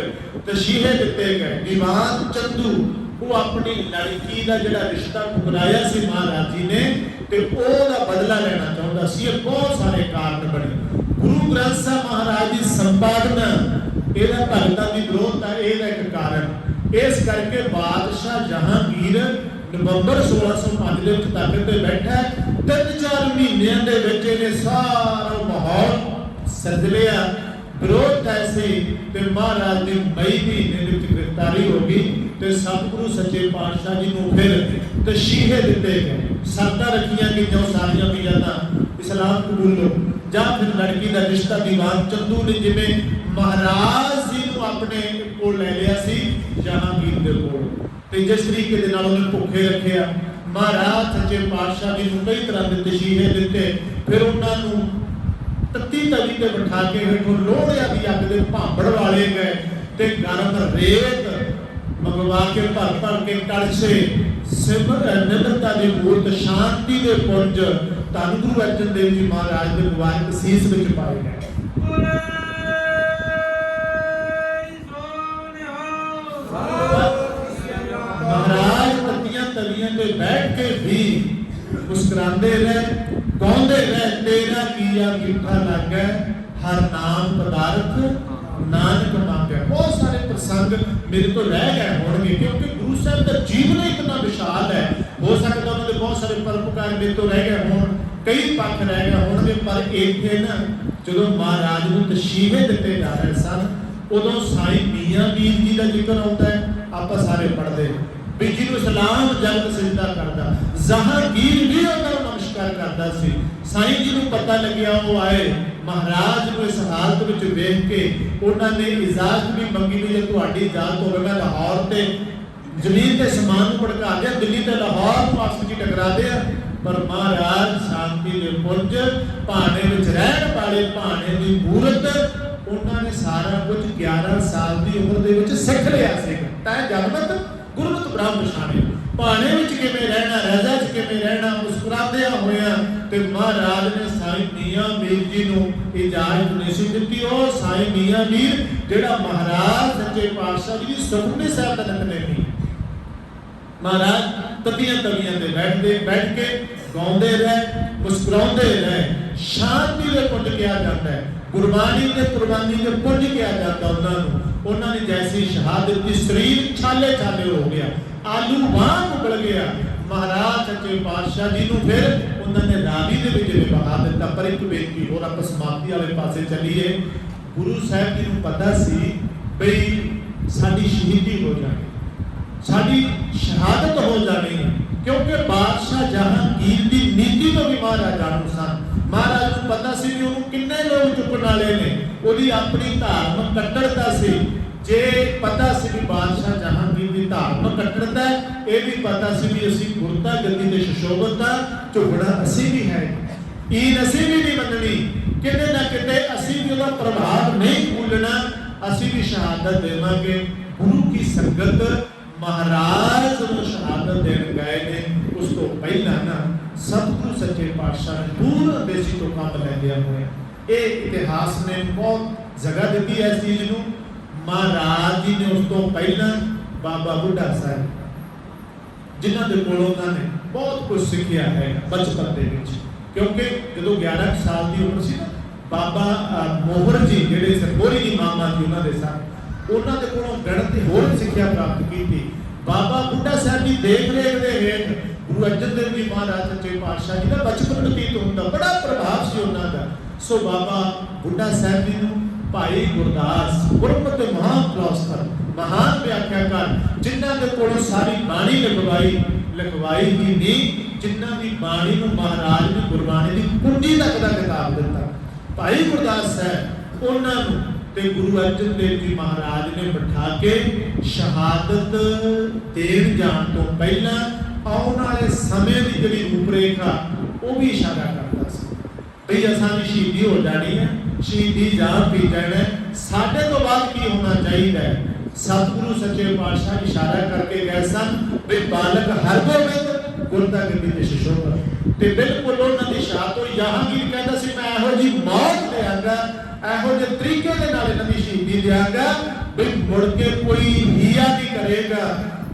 तशीहे दिते गए। दीवान चंदू वो अपनी लड़की का जिहड़ा रिश्ता ठुकराया सी महाराज जी ने, ते ओहदा बदला लेना चाहुंदा सी। बहुत सारे कारण बने। गुरु ग्रंथ साहिब महाराज की संपादना इहदा भगतां दी विरोधता इहदा एक कारण। इस करके बादशाह जहांगीर नवंबर 1605 ਦੇ ਵਿੱਚ ਤਖਤ ਤੇ ਬੈਠਾ 3-4 ਮਹੀਨਿਆਂ ਦੇ ਵਿੱਚ ਇਹਨੇ ਸਾਰਾ ਮਾਹੌਲ ਸੱਜ ਲਿਆ। ਵਿਰੋਧ ਐਸੀ ਤੇ ਮਹਾਰਾਜ ਦੀ ਮਈ ਮਹੀਨੇ ਵਿੱਚ ਗ੍ਰਿਫਤਾਰੀ ਹੋ ਗਈ ਤੇ ਸਤਿਗੁਰੂ ਸੱਚੇ ਪਾਤਸ਼ਾਹ ਜੀ ਨੂੰ ਫਿਰ ਤਸ਼ੀਹੇ ਦਿੱਤੇ ਗਏ, ਸ਼ਰਤਾਂ ਰੱਖੀਆਂ ਗਈਆਂ ਉਹ ਸਾਰੀਆਂ ਵੀ ਜਾਂ ਤਾਂ ਇਸਲਾਮ ਕਬੂਲ ਲੋ ਜਾਂ ਫਿਰ ਲੜਕੀ ਦਾ ਰਿਸ਼ਤਾ ਦੀਵਾਨ ਚੰਦੂ ਨੇ ਜਿਵੇਂ ਮਹਾਰਾਜ ਜੀ ਨੂੰ ਆਪਣੇ ਕੋਲ ਲੈ ਲਿਆ ਸੀ ਜਹਾਂਗੀਰ ਦੇ ਕੋਲ, ਤੇ ਜਿਸ ਤਰੀਕੇ ਦੇ ਨਾਲ ਉਹਨੇ ਭੁੱਖੇ ਰੱਖਿਆ। ਮਹਾਰਾਜ ਸੱਚੇ ਪਾਤਸ਼ਾਹ ਜੀ ਨੂੰ ਕਈ ਤਰ੍ਹਾਂ ਦੇ ਤਸ਼ੀਹੇ ਦਿੱਤੇ, ਫਿਰ ਉਹਨਾਂ ਨੂੰ ਤੱਤੀ ਤਵੀ ਤੇ ਬਿਠਾ ਕੇ ਹੇਠੋਂ ਲੋਹੜਿਆਂ ਦੀ ਅੱਗ ਦੇ ਭਾਂਬੜ ਵਾਲੇ ਗਏ ਤੇ ਗਰਮ ਰੇਤ ਮੰਗਵਾ ਕੇ ਭਰ ਭਰ ਕੇ ਕੜਛੇ ਸਿਮਰ ਨਿਮਰਤਾ ਦੀ ਮੂਰਤ ਸ਼ਾਂਤੀ ਦੇ ਪੁੰਜ ਧੰਨ ਗੁਰੂ ਅਰਜਨ ਦੇਵ ਜੀ ਮਹਾਰਾਜ ਦੇ ਮੁਬਾਰਕ ਸੀਸ ਵਿੱਚ ਪਾਏ ਗਏ। ਮਹਾਰਾਜ ਤੱਤੀਆਂ ਤਵੀਆਂ ਤੇ ਬੈਠ ਕੇ ਵੀ ਮੁਸਕਰਾਉਂਦੇ ਰਹੇ, ਗਾਉਂਦੇ ਰਹੇ, ਤੇਰਾ ਕੀਆ ਮਿੱਠਾ ਲੱਗੈ ਹਰ ਨਾਮ ਪਦਾਰਥ ਨਾਨਕ ਮੰਗੈ। ਬਹੁਤ ਸਾਰੇ ਪ੍ਰਸੰਗ ਮੇਰੇ ਤੋਂ ਰਹਿ ਗਏ ਹੋਣਗੇ ਕਿਉਂਕਿ ਗੁਰੂ ਸਾਹਿਬ ਦਾ ਜੀਵਨ ਇਤਨਾ ਵਿਸ਼ਾਲ ਹੈ। ਹੋ ਸਕਦਾ ਉਹਨਾਂ ਦੇ ਬਹੁਤ ਸਾਰੇ ਪਰਉਪਕਾਰ ਮੇਰੇ ਤੋਂ ਰਹਿ ਗਏ ਹੋਣ, ਕਈ ਪੱਖ ਰਹਿ ਗਏ ਹੋਣਗੇ, ਪਰ ਇੱਥੇ ਨਾ ਜਦੋਂ ਮਹਾਰਾਜ ਨੂੰ ਤਸ਼ੀਹੇ ਦਿੱਤੇ ਜਾ ਰਹੇ ਸਨ ਉਦੋਂ ਸਾਈਂ ਮੀਆਂ ਮੀਰ ਜੀ ਦਾ ਜ਼ਿਕਰ ਆਉਂਦਾ ਹੈ। ਆਪਾਂ ਸਾਰੇ ਪੜ੍ਹਦੇ ਵੀ ਜਿਹਨੂੰ ਇਸਲਾਮ ਜਗਤ ਸਜਦਾ ਕਰਦਾ, ਜਹਾਂਗੀਰ ਵੀ ਉਹਨਾਂ ਨੂੰ ਨਮਸਕਾਰ ਕਰਦਾ ਸੀ। ਸਾਈਂ ਜੀ ਨੂੰ ਪਤਾ ਲੱਗਿਆ, ਉਹ ਆਏ ਮਹਾਰਾਜ ਨੂੰ ਇਸ ਹਾਲਤ ਵਿੱਚ ਵੇਖ ਕੇ ਉਹਨਾਂ ਨੇ ਇਜਾਜ਼ਤ ਵੀ ਮੰਗੀ ਵੀ ਜੇ ਤੁਹਾਡੀ ਇਜਾਜ਼ਤ ਹੋਵੇ ਮੈਂ ਲਾਹੌਰ ਤੇ ਜ਼ਮੀਨ ਤੇ ਸਮਾਨ ਨੂੰ ਭੜਕਾ ਦਿਆਂ, ਦਿੱਲੀ ਤੇ ਲਾਹੌਰ ਨੂੰ ਆਪਸ ਵਿੱਚ ਟਕਰਾ ਦਿਆਂ। ਪਰ ਮਹਾਰਾਜ ਸ਼ਾਂਤੀ ਦੇ ਪੁੰਜ ਭਾਣੇ ਵਿੱਚ ਰਹਿਣ ਵਾਲੇ ਭਾਣੇ ਦੀ ਮੂਰਤ ਉਹਨਾਂ ਨੇ ਸਾਰਾ ਕੁਝ 11 ਸਾਲ ਦੀ ਉਮਰ ਦੇ ਵਿੱਚ ਸਿੱਖ ਲਿਆ ਸੀ। ਤਾਂ ਜਨਮਤ ਗੁਰਮਤਿ ਬ੍ਰਹਮ ਪਛਾਣੇ ਭਾਣੇ ਵਿੱਚ ਕਿਵੇਂ ਰਹਿਣਾ, ਰਜ਼ਾ 'ਚ ਕਿਵੇਂ ਰਹਿਣਾ, ਮੁਸਕਰਾਉਂਦਿਆਂ ਹੋਇਆਂ। ਤੇ ਮਹਾਰਾਜ ਨੇ ਸਾਈਂ ਮੀਆਂ ਮੀਰ ਜੀ ਨੂੰ ਇਜਾਜ਼ਤ ਨਹੀਂ ਸੀ ਦਿੱਤੀ। ਉਹ ਸਾਈਂ ਮੀਆਂ ਮੀਰ ਜਿਹੜਾ ਮਹਾਰਾਜ ਸੱਚੇ ਪਾਤਸ਼ਾਹ ਜੀ ਦੀ ਸੁਖਮਨੀ ਸਾਹਿਬ ਦਾ ਨਿਤਨੇਮੀ, ਮਹਾਰਾਜ ਤੱਤੀਆਂ ਤਵੀਆਂ ਤੇ ਬੈਠ ਕੇ ਗਾਉਂਦੇ ਰਹੇ, ਮੁਸਕਰਾਉਂਦੇ ਰਹੇ। ਸ਼ਾਂਤੀ ਦੇ ਪੁੰਜ ਕਿਹਾ ਜਾਂਦਾ ਹੈ, ਗੁਰਬਾਣੀ ਤੇ ਕੁਰਬਾਨੀ ਦੇ ਪੁੰਜ ਕਿਹਾ ਜਾਂਦਾ ਉਹਨਾਂ ਨੂੰ। ਉਹਨਾਂ ਨੇ ਜੈਸੀ ਸ਼ਹਾਦਤ ਦੀ ਸਰੀਰ ਛਾਲੇ ਛਾਲੇ ਹੋ ਗਿਆ, ਆਲੂ ਵਾਂਗ ਉਬਲ ਗਿਆ। ਮਹਾਰਾਜ ਸੱਚੇ ਪਾਤਸ਼ਾਹ ਜੀ ਨੂੰ ਫਿਰ ਉਹਨਾਂ ਨੇ ਰਾਵੀ ਦੇ ਵਿੱਚ ਬਹਾ ਦਿੱਤਾ। ਪਰ ਇੱਕ ਬੇਨਤੀ ਹੋਰ, ਆਪਾਂ ਸਮਾਪਤੀ ਵਾਲੇ ਪਾਸੇ ਚੱਲੀਏ। ਗੁਰੂ ਸਾਹਿਬ ਜੀ ਨੂੰ ਪਤਾ ਸੀ ਬਈ ਸਾਡੀ ਸ਼ਹੀਦੀ ਹੋ ਜਾਣੀ, ਸਾਡੀ ਸ਼ਹਾਦਤ ਹੋ ਜਾਣੀ ਹੈ, ਕਿਉਂਕਿ ਬਾਦਸ਼ਾਹ ਜਹਾਂਗੀਰ ਦੀ ਨੀਤੀ ਤੋਂ ਵੀ ਮਹਾਰਾਜ ਜਾਣੂ ਸਨ। ਮਹਾਰਾਜ ਨੂੰ ਪਤਾ ਸੀ ਕਿ ਉਹਨੂੰ ਕਿੰਨੇ ਲੋਕ ਚੁੱਕਣ ਵਾਲੇ ਨੇ, ਉਹਦੀ ਆਪਣੀ ਧਾਰਮਿਕ ਕੱਟੜਤਾ ਸੀ। ਜੇ ਪਤਾ ਸੀ ਕਿ ਬਾਦਸ਼ਾਹ ਜਹਾਂਗੀਰ ਦੀ ਧਾਰਮਿਕ ਕੱਟੜਤਾ, ਇਹ ਵੀ ਪਤਾ ਸੀ ਵੀ ਅਸੀਂ ਗੁਰਤਾ ਗੱਦੀ ਤੇ ਸ਼ਸ਼ੋਭਤਾ ਝੁਕਣਾ ਅਸੀਂ ਵੀ ਹੈ, ਈਨ ਅਸੀਂ ਵੀ ਨਹੀਂ ਮੰਨਣੀ, ਕਿਤੇ ਨਾ ਕਿਤੇ ਅਸੀਂ ਵੀ ਉਹਦਾ ਪ੍ਰਭਾਵ ਨਹੀਂ ਭੁੱਲਣਾ, ਅਸੀਂ ਵੀ ਸ਼ਹਾਦਤ ਦੇਵਾਂਗੇ। ਗੁਰੂ ਕੀ ਸੰਗਤ ਮਹਾਰਾਜ ਨੂੰ ਸ਼ਹਾਦਤ ਦੇਣ ਗਏ ਨੇ, ਉਸ ਤੋਂ ਪਹਿਲਾਂ ਨਾ ਸਤਿਗੁਰੂ ਸੱਚੇ ਪਾਤਸ਼ਾਹ ਨੇ ਪੂਰਨ ਦੇਸੀ ਤੋਂ ਕੰਮ ਲੈਂਦਿਆਂ ਹੋਏ ਇਹ ਇਤਿਹਾਸ ਨੇ ਬਹੁਤ ਜਗ੍ਹਾ ਦਿੱਤੀ ਹੈ ਇਸ ਚੀਜ਼ ਨੂੰ। ਮਹਾਰਾਜ ਜੀ ਨੇ ਉਸ ਤੋਂ ਪਹਿਲਾਂ ਬਾਬਾ ਬੁੱਢਾ ਸਾਹਿਬ ਜਿਨ੍ਹਾਂ ਦੇ ਕੋਲੋਂ ਉਹਨਾਂ ਨੇ ਬਹੁਤ ਕੁਝ ਸਿੱਖਿਆ ਹੈ ਬਚਪਨ ਦੇ ਵਿੱਚ, ਕਿਉਂਕਿ ਜਦੋਂ 11 ਸਾਲ ਦੀ ਉਮਰ ਸੀ ਨਾ, ਬਾਬਾ ਮੋਹਰ ਜੀ ਜਿਹੜੇ ਸਰਗੋਰੀ ਦੀ ਮਾਮਾ ਜੀ ਉਹਨਾਂ ਦੇ ਸਨ, ਉਹਨਾਂ ਦੇ ਕੋਲੋਂ ਗਣਿਤ ਦੀ ਹੋਰ ਵੀ ਸਿੱਖਿਆ ਪ੍ਰਾਪਤ ਕੀਤੀ। ਬਾਬਾ ਬੁੱਢਾ ਸਾਹਿਬ ਦੀ ਦੇਖ ਰੇਖ ਦੇ ਹੇਠ ਗੁਰੂ ਅਰਜਨ ਦੇਵ ਜੀ ਮਹਾਰਾਜ ਸੱਚੇ ਪਾਤਸ਼ਾਹ ਜੀ ਦਾ ਬਚਪਨ ਬਤੀਤ ਹੁੰਦਾ, ਬੜਾ ਪ੍ਰਭਾਵ ਸੀ ਉਹਨਾਂ ਦਾ। ਸੋ ਬਾਬਾ ਬੁੱਢਾ ਸਾਹਿਬ ਜੀ ਨੂੰ ਭਾਈ ਗੁਰਦਾਸ ਗੁਰਮਤਿ ਮਹਾਨ ਫਿਲਾਸਫਰ, ਮਹਾਨ ਵਿਆਖਿਆਕਾਰ, ਜਿਨ੍ਹਾਂ ਦੇ ਕੋਲੋਂ ਸਾਰੀ ਬਾਣੀ ਲਿਖਵਾਈ ਹੀ ਨਹੀਂ, ਜਿਨ੍ਹਾਂ ਦੀ ਬਾਣੀ ਨੂੰ ਮਹਾਰਾਜ ਨੇ ਗੁਰਬਾਣੀ ਦੀ ਕੁੰਡੀ ਤੱਕ ਦਾ ਕਿਤਾਬ ਦਿੱਤਾ, ਭਾਈ ਗੁਰਦਾਸ ਸਾਹਿਬ, ਉਹਨਾਂ ਨੂੰ ਤੇ ਗੁਰੂ ਅਰਜਨ ਦੇਵ ਜੀ ਮਹਾਰਾਜ ਨੇ ਬਿਠਾ ਕੇ ਸ਼ਹਾਦਤ ਦੇਣ ਜਾਣ ਤੋਂ ਪਹਿਲਾਂ ਆਉਣ ਵਾਲੇ ਸਮੇਂ ਦੀ ਜਿਹੜੀ ਰੂਪਰੇਖਾ ਉਹ ਵੀ ਇਸ਼ਾਰਾ ਕਰਦਾ ਸੀ ਬਈ ਅਸਾਂ ਦੀ ਸ਼ਹੀਦੀ ਹੋ ਜਾਣੀ ਹੈ, ਸ਼ਹੀਦੀ ਜਾਮ ਪੀ ਜਾਣਾ, ਸਾਡੇ ਤੋਂ ਬਾਅਦ ਕੀ ਹੋਣਾ ਚਾਹੀਦਾ ਹੈ। ਸਤਿਗੁਰੂ ਸੱਚੇ ਪਾਤਸ਼ਾਹ ਇਸ਼ਾਰਾ ਕਰਕੇ ਗਏ ਸਨ ਵੀ ਬਾਲਕ ਹਰਗੋਬਿੰਦ ਗੁਰਤਾ ਗੱਦੀ ਤੇ ਸ਼ਸ਼ੋਭਤ, ਤੇ ਬਿਲਕੁਲ ਉਹਨਾਂ ਦੀ ਸ਼ਹਾਦਤ ਹੋਈ। ਜਹਾਂਗੀਰ ਕਹਿੰਦਾ ਸੀ ਮੈਂ ਇਹੋ ਜਿਹੀ ਮੌਤ ਦਿਆਂਗਾ, ਇਹੋ ਜਿਹੇ ਤਰੀਕੇ ਦੇ ਨਾਲ ਇਹਨਾਂ ਦੀ ਸ਼ਹੀਦੀ ਦਿਆਂਗਾ ਵੀ ਮੁੜ ਕੇ ਕੋਈ ਹੀਆ ਨਹੀਂ ਕਰੇਗਾ।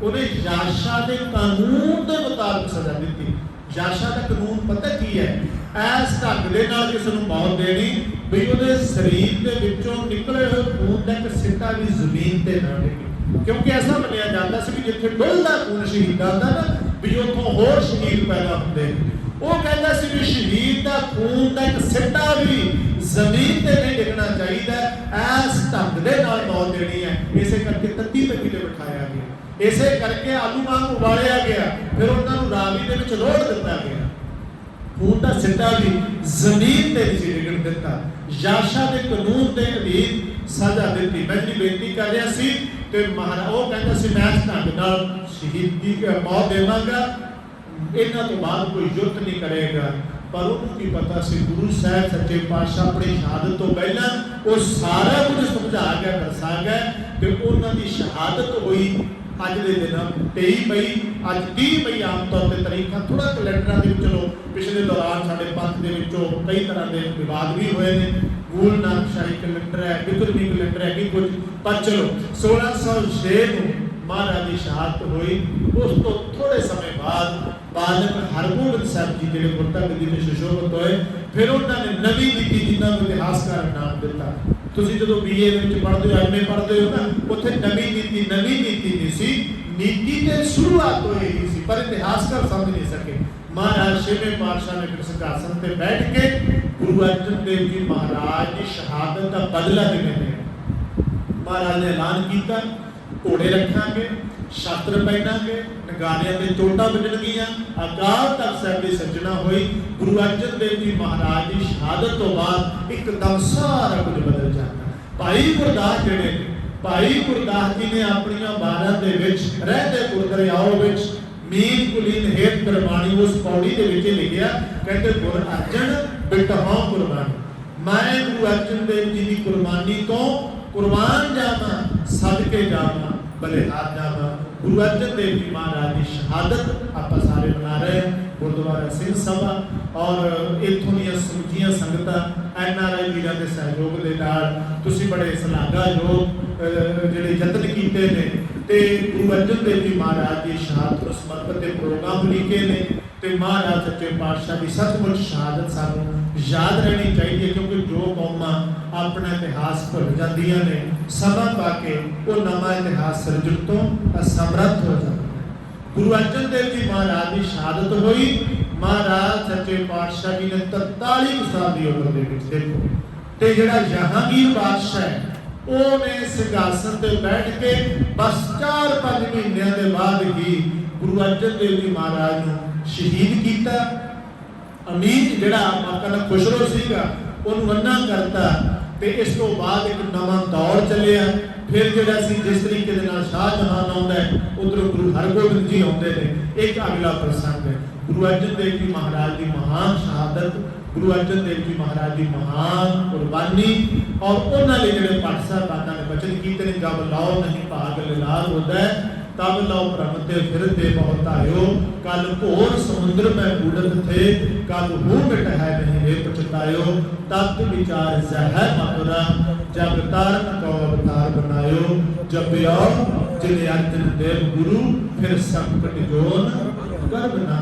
ਉਹਨੇ ਯਾਸ਼ਾ ਦੇ ਕਾਨੂੰਨ ਦੇ ਮੁਤਾਬਕ ਸਜ਼ਾ ਦਿੱਤੀ। ਯਾਸ਼ਾ ਦਾ ਕਾਨੂੰਨ ਪਤਾ ਕੀ ਹੈ? ਐਸ ਢੰਗ ਦੇ ਨਾਲ ਕਿਸੇ ਨੂੰ ਮੌਤ ਦੇਣੀ ਵੀ ਉਹਦੇ ਸਰੀਰ ਦੇ ਵਿੱਚੋਂ ਨਿਕਲੇ ਹੋਏ ਖੂਨ ਦਾ ਇੱਕ ਸਿੱਟਾ ਵੀ ਜ਼ਮੀਨ ਤੇ ਨਾ ਡਿੱਗੇ, ਕਿਉਂਕਿ ਐਸਾ ਮੰਨਿਆ ਜਾਂਦਾ ਸੀ ਕਿ ਜਿੱਥੇ ਡੁੱਲਦਾ ਖੂਨ ਸ਼ਹੀਦਾਂ ਦਾ ਨਾ ਵੀ ਉੱਥੋਂ ਹੋਰ ਸ਼ਹੀਦ ਪੈਦਾ ਹੁੰਦੇ। ਉਹ ਕਹਿੰਦਾ ਸੀ ਵੀ ਸ਼ਹੀਦ ਦਾ ਖੂਨ ਦਾ ਇੱਕ ਸਿੱਟਾ ਵੀ ਜ਼ਮੀਨ ਤੇ ਨਹੀਂ ਡਿੱਗਣਾ ਚਾਹੀਦਾ, ਐਸ ਢੰਗ ਦੇ ਨਾਲ ਮੌਤ ਦੇਣੀ ਹੈ। ਇਸੇ ਕਰਕੇ ਤੱਤੀ ਤੱਕੀ ਤੇ ਬਿਠਾਇਆ ਗਿਆ। ਇਸੇ ਕਰਕੇ ਆਲੂ ਵਾਂਗ ਉਬਾਲਿਆ ਗਿਆ, ਫਿਰ ਉਹਨਾਂ ਨੂੰ ਰਾਵੀ ਦੇ ਵਿੱਚ ਰੋੜ ਦਿੱਤਾ ਗਿਆ। ਖੂਨ ਦਾ ਸਿੱਟਾ ਵੀ ਜ਼ਮੀਨ ਤੇ ਨਹੀਂ ਡਿੱਗਣ ਦਿੱਤਾ। ਯਾਸ਼ਾ ਦੇ ਕਾਨੂੰਨ ਦੇ ਅਧੀਨ ਸਜ਼ਾ ਦਿੱਤੀ। ਮੈਂ ਜਿਹੜੀ ਬੇਨਤੀ ਕਰ ਰਿਹਾ ਸੀ ਤੇ ਮਹਾਰਾਜ ਉਹ ਕਹਿੰਦਾ ਸੀ ਮੈਂ ਢੰਗ ਨਾਲ ਸ਼ਹੀਦੀ ਮੌਤ ਦੇਵਾਂਗਾ, ਇਹਨਾਂ ਤੋਂ ਬਾਅਦ ਕੋਈ ਯੁੱਧ ਨਹੀਂ ਕਰੇਗਾ। ਪਰ ਉਹਨੂੰ ਕੀ ਪਤਾ ਸੀ ਗੁਰੂ ਸਾਹਿਬ ਸੱਚੇ ਪਾਤਸ਼ਾਹ ਆਪਣੀ ਸ਼ਹਾਦਤ ਤੋਂ ਪਹਿਲਾਂ ਉਹ ਸਾਰਾ ਕੁਝ ਸਮਝਾ ਗਿਆ, ਦਰਸਾ ਗਿਆ ਤੇ ਉਹਨਾਂ ਦੀ ਸ਼ਹਾਦਤ ਹੋਈ ਅੱਜ ਦੇ ਦਿਨ 23 ਮਈ, ਅੱਜ 30 ਮਈ ਆਮ ਤੌਰ ਤੇ ਤਾਰੀਖਾਂ ਥੋੜਾ ਕੈਲੰਡਰਾਂ ਦੇ ਵਿੱਚ ਚਲੋ ਪਿਛਲੇ ਦੌਰਾਨ ਸਾਡੇ ਪੰਥ ਦੇ ਵਿੱਚੋਂ ਕਈ ਤਰ੍ਹਾਂ ਦੇ ਵਿਵਾਦ ਵੀ ਹੋਏ ਨੇ, ਗੂਲ ਨਾਨਕਸ਼ਾਹੀ ਕੈਲੰਡਰ ਹੈ, ਬਿਕਰਮੀ ਕੈਲੰਡਰ ਹੈ, ਕਿ ਕੁਝ, ਪਰ ਚਲੋ 1606 ਨੂੰ ਮਹਾਰਾਜ ਦੀ ਸ਼ਹਾਦਤ ਹੋਈ। ਉਸ ਤੋਂ ਥੋੜੇ ਸਮੇਂ ਬਾਅਦ ਬਾਲਕ ਹਰਗੋਬਿੰਦ ਸਾਹਿਬ ਜੀ ਜਿਹੜੇ ਗੁਰਤੰਗ ਜੀ ਦੇ ਸੁਸ਼ੋਭਿਤ ਹੋਏ, ਫਿਰ ਉਹਨਾਂ ਨੇ ਨਵੀਂ ਨੀਤੀ, ਜਿਨ੍ਹਾਂ ਨੂੰ ਇਤਿਹਾਸਕਾਰ ਨਾਮ ਦਿੱਤਾ। ਤੁਸੀਂ ਜਦੋਂ BA ਦੇ ਵਿੱਚ ਪੜ੍ਹਦੇ ਹੋ, ਐਮਏ ਪੜ੍ਹਦੇ ਹੋ ਨਾ, ਉੱਥੇ ਨਵੀਂ ਨੀਤੀ ਨਹੀਂ ਸੀ, ਨੀਤੀ ਤੇ ਸ਼ੁਰੂਆਤ ਹੋਈ ਹੀ ਸੀ, ਪਰ ਇਤਿਹਾਸਕਾਰ ਸਮਝ ਨਹੀਂ ਸਕੇ। ਮਹਾਰਾਜ ਛੇਵੇਂ ਪਾਤਸ਼ਾਹ ਨੇ ਫਿਰ ਸਿੰਘਾਸਨ ਤੇ ਬੈਠ ਕੇ ਗੁਰੂ ਅਰਜਨ ਦੇਵ ਜੀ ਮਹਾਰਾਜ ਦੀ ਸ਼ਹਾਦਤ ਦਾ ਬਦਲਾ ਕਿਵੇਂ ਲਿਆ। ਮਹਾਰਾਜ ਨੇ ਐਲਾਨ ਕੀਤਾ, ਘੋੜੇ ਰੱਖਾਂਗੇ, ਸ਼ਸਤਰ ਪਹਿਨਾਂਗੇ, ਨਗਾਰਿਆਂ ਦੇ ਚੋਟਾਂ ਵੱਜਣਗੀਆਂ। ਅਕਾਲ ਤਖਤ ਸਾਹਿਬ ਦੀ ਸਿਰਜਣਾ ਹੋਈ। ਗੁਰੂ ਅਰਜਨ ਦੇਵ ਜੀ ਮਹਾਰਾਜ ਦੀ ਸ਼ਹਾਦਤ ਤੋਂ ਬਾਅਦ ਇੱਕਦਮ ਸਾਰਾ ਕੁਝ ਬਦਲ ਜਾਂਦਾ। ਭਾਈ ਗੁਰਦਾਸ ਜਿਹੜੇ ਨੇ, ਭਾਈ ਗੁਰਦਾਸ ਜੀ ਨੇ ਆਪਣੀਆਂ 12 ਦੇ ਵਿੱਚ ਰਹਿੰਦੇ ਗੁਰਦਰਿਆਓ ਵਿੱਚ ਮੀਨ ਕੁਲੀਨ ਹੇਤ ਗੁਰਬਾਣੀ ਉਸ ਪੌੜੀ ਦੇ ਵਿੱਚ ਲਿਖਿਆ, ਕਹਿੰਦੇ ਗੁਰ ਅਰਜਨ ਬਿਟਹੁ ਕੁਰਬਾਨੀ, ਮੈਂ ਗੁਰੂ ਅਰਜਨ ਦੇਵ ਜੀ ਦੀ ਕੁਰਬਾਨੀ ਤੋਂ ਕੁਰਬਾਨ ਜਾਵਾਂ, ਸਦਕੇ ਜਾਵਾਂ, ਬਲਿਹਾਰ ਜਾਵਾਂ। ਗੁਰੂ ਅਰਜਨ ਦੇਵ ਜੀ ਮਹਾਰਾਜ ਦੀ ਸ਼ਹਾਦਤ ਆਪਾਂ ਸਾਰੇ ਮਨਾ ਰਹੇ ਹਾਂ। ਗੁਰਦੁਆਰਾ ਸਿੰਘ ਸਭਾ ਔਰ ਇੱਥੋਂ ਦੀਆਂ ਸਮੁੱਚੀਆਂ ਸੰਗਤਾਂ NRI ਵੀਰਾਂ ਦੇ ਸਹਿਯੋਗ ਦੇ ਨਾਲ ਤੁਸੀਂ ਬੜੇ ਸ਼ਲਾਘਾਯੋਗ ਜਿਹੜੇ ਯਤਨ ਕੀਤੇ ਨੇ ਤੇ ਗੁਰੂ ਅਰਜਨ ਦੇਵ ਜੀ ਮਹਾਰਾਜ ਦੀ ਸ਼ਹਾਦਤ ਨੂੰ ਸਮਰਪਿਤ ਤੇ ਪ੍ਰੋਗਰਾਮ ਲਿਖੇ ਨੇ ਤੇ ਮਹਾਰਾਜ ਸੱਚੇ ਪਾਤਸ਼ਾਹ ਦੀ ਸੱਚਮੁੱਚ ਸ਼ਹਾਦਤ ਸਾਨੂੰ ਯਾਦ ਰਹਿਣੀ ਚਾਹੀਦੀ ਹੈ, ਕਿਉਂਕਿ ਜੋ ਕੌਮਾਂ ਆਪਣਾ ਇਤਿਹਾਸ ਭੁੱਲ ਜਾਂਦੀਆਂ ਨੇ, ਸਮਾਂ ਪਾ ਕੇ ਉਹ ਨਵਾਂ ਇਤਿਹਾਸ ਸਿਰਜਣ ਤੋਂ ਅਸਮਰੱਥ ਹੋ ਜਾਂਦੇ। ਗੁਰੂ ਅਰਜਨ ਦੇਵ ਜੀ ਮਹਾਰਾਜ ਦੀ ਸ਼ਹਾਦਤ ਹੋਈ। ਮਹਾਰਾਜ ਸੱਚੇ ਪਾਤਸ਼ਾਹ ਜੀ ਨੇ 43 ਸਾਲ ਦੀ ਉਮਰ ਦੇ ਵਿੱਚ, ਦੇਖੋ, ਤੇ ਜਿਹੜਾ ਜਹਾਂਗੀਰ ਬਾਦਸ਼ਾਹ ਹੈ ਉਹਨੇ ਸਿੰਘਾਸਨ ਤੇ ਬੈਠ ਕੇ ਬਸ 4-5 ਮਹੀਨਿਆਂ ਦੇ ਬਾਅਦ ਹੀ ਗੁਰੂ ਅਰਜਨ ਦੇਵ ਜੀ ਮਹਾਰਾਜ ਨੂੰ ਸ਼ਹੀਦ ਕੀਤਾ। ਅਮੀਰ ਜਿਹੜਾ ਮਾਕਾ ਖੁਸਰੋ ਸੀਗਾ ਉਹਨੂੰ ਅੰਨਾ ਕਰਤਾ ਤੇ ਇਸ ਤੋਂ ਬਾਅਦ ਇੱਕ ਨਵਾਂ ਦੌਰ ਚੱਲਿਆ। ਫਿਰ ਜਿਹੜਾ ਸੀ ਜਿਸ ਤਰੀਕੇ ਦੇ ਨਾਲ ਸ਼ਾਹਜਹਾਨ ਆਉਂਦਾ ਹੈ, ਉਧਰੋਂ ਗੁਰੂ ਹਰਗੋਬਿੰਦ ਜੀ ਆਉਂਦੇ ਨੇ। ਇੱਕ ਅਗਲਾ ਪ੍ਰਸੰਗ ਹੈ ਗੁਰੂ ਅਰਜਨ ਦੇਵ ਜੀ ਮਹਾਰਾਜ ਦੀ ਮਹਾਨ ਸ਼ਹਾਦਤ, ਗੁਰੂ ਅਰਜਨ ਦੇਵ ਜੀ ਮਹਾਰਾਜ ਦੀ ਮਹਾਨ ਕੁਰਬਾਨੀ ਔਰ ਉਹਨਾਂ ਲਈ ਜਿਹੜੇ ਭੱਟ ਸਾਹਿਬਾਨਾਂ ਨੇ ਬਚਨ ਕੀਤੇ ਨੇ, ਜਬ ਲਾਓ ਨਹੀਂ ਭਾਗ ਲਾਲ ਹੁੰਦਾ ਹੈ, तब लो भ्रम ते फिरते बहुत आयो, कल घोर समुद्र में बूढ़त थे, कल हूँ मिट है नहीं वे पछतायो, तब विचार जहर मधुरा, जब तारन को अवतार बनायो, जब आओ जिन अर्जन देव गुरु, फिर संकट जोन गर्भ ना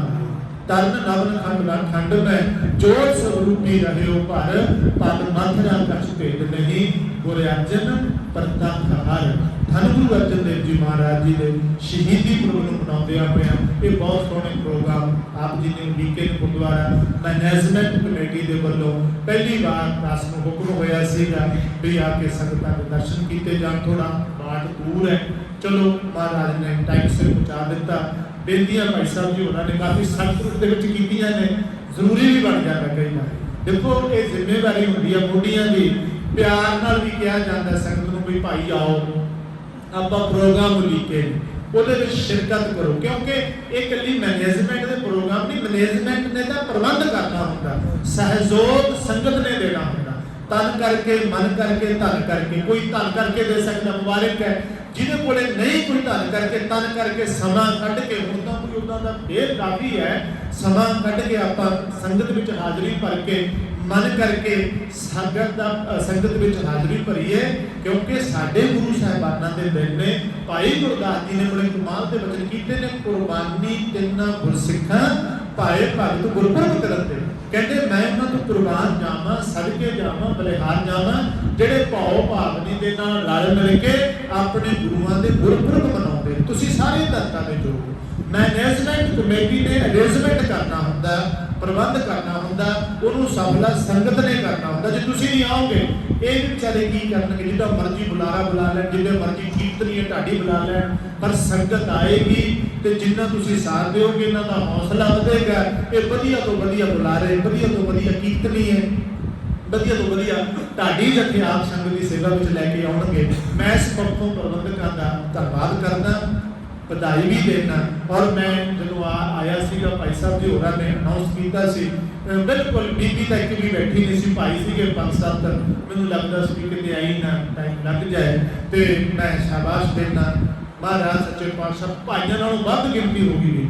तन नवन खंड में जोत स्वरूपी रहे हो पर पद मथरा कछ भेद नहीं, गुरु अर्जन प्रतख हर। धन गुरु अर्जन देव जी महाराज जी ने शहीदी पुरब मनाते हुए ये बहुत सोहने प्रोग्राम आप जी ने वीकेंड गुरुद्वारा मैनेजमेंट कमेटी के वालों पहली बार दस को हुक्म होया सीगा भी आके संगतां दे दर्शन किए जान। थोड़ा बाट दूर है, चलो महाराज ने टाइम से पहुंचा दिता। बेनतियां भाई साहब जी उन्होंने काफ़ी सख्त रूप दे विच कीतियां ने, जरूरी भी बन जाता कई बार। देखो ये जिम्मेवारी होंदी है बुढ़ियां की, प्यार नाल भी कहा जाता है संगत नूं भी भाई आओ आपां प्रोग्राम लीके ਉਹਦੇ ਵਿੱਚ शिरकत करो, क्योंकि एक कली मैनेजमेंट के प्रोग्राम नहीं, मैनेजमेंट ने तो प्रबंध करना होंदा, सहयोग संगत ने देना होंदा। तन करके मन करके धन करके, कोई धन करके दे सकता मुबारक है, जिन्हें कोले नहीं कोई धन करके तन करके समा कट के होता कोई उदा दा ढेर काफ़ी है, समा कट के आप संगत विच हाजरी भर के मन करके संगत विच हाजरी भरीए, क्योंकि साडे गुरु साहिबाना दे दिन ने भाई गुरदास जी ने बड़े कमाल के वचन कीते ने, कुर्बानी तिन्ना गुरसिखां भाए भगत गुरपुरब करते, कहते मैं उन्हां तो कुर्बान जावां, सदके जावां, बलिहार जावां, ਜਿਹੜੇ ਭਾਉ ਭਾਵਨੀ ਦੇ ਨਾਲ ਰਲ ਮਿਲ ਕੇ ਆਪਣੇ ਗੁਰੂਆਂ ਦੇ ਗੁਰਪੁਰਬ ਮਨਾਉਂਦੇ। ਤੁਸੀਂ ਸਾਰੇ ਧਰਤਾਂ ਦੇ ਜੋ ਮੈਨੇਜਮੈਂਟ ਕਮੇਟੀ ਨੇ ਅਰੇਂਜਮੈਂਟ ਕਰਨਾ ਹੁੰਦਾ प्रबंध करना हुंदा, उन्होंने सफला संगत ने करना हुंदा। जे तुसीं नहीं आओगे ये भी बेचारे की करनगे, जिद्दां मर्जी बुलारा बुला लैण, जिद्दां मर्जी कीर्तनीय ढाडी बुला लैण, पर संगत आएगी तो जिन्ना तुसीं साथ दोगे इन्हां दा हौसला वधेगा। ये वधिया तो वधिया बुलारे, वधिया तो वधिया कीर्तनीय, वधिया तो वधिया ढाडी जथे आप संगत की सेवा में लैके आउणगे। मैं इस पक्षों प्रबंधकां दा धन्नवाद करदा, बधाई भी देना। और मैं जो आया सीगा भाई साहब जी होरां ने अनाउंस किया सी, बिल्कुल बीबी तक भी बैठी नहीं सी, भाई सीगे 5-7, मैनूं लगदा सी कि आई ना टाइम लग जाए, तो मैं शाबाश देना। महाराज सच्चे पातशाह भाइयों नालों वध गिनती हो गई,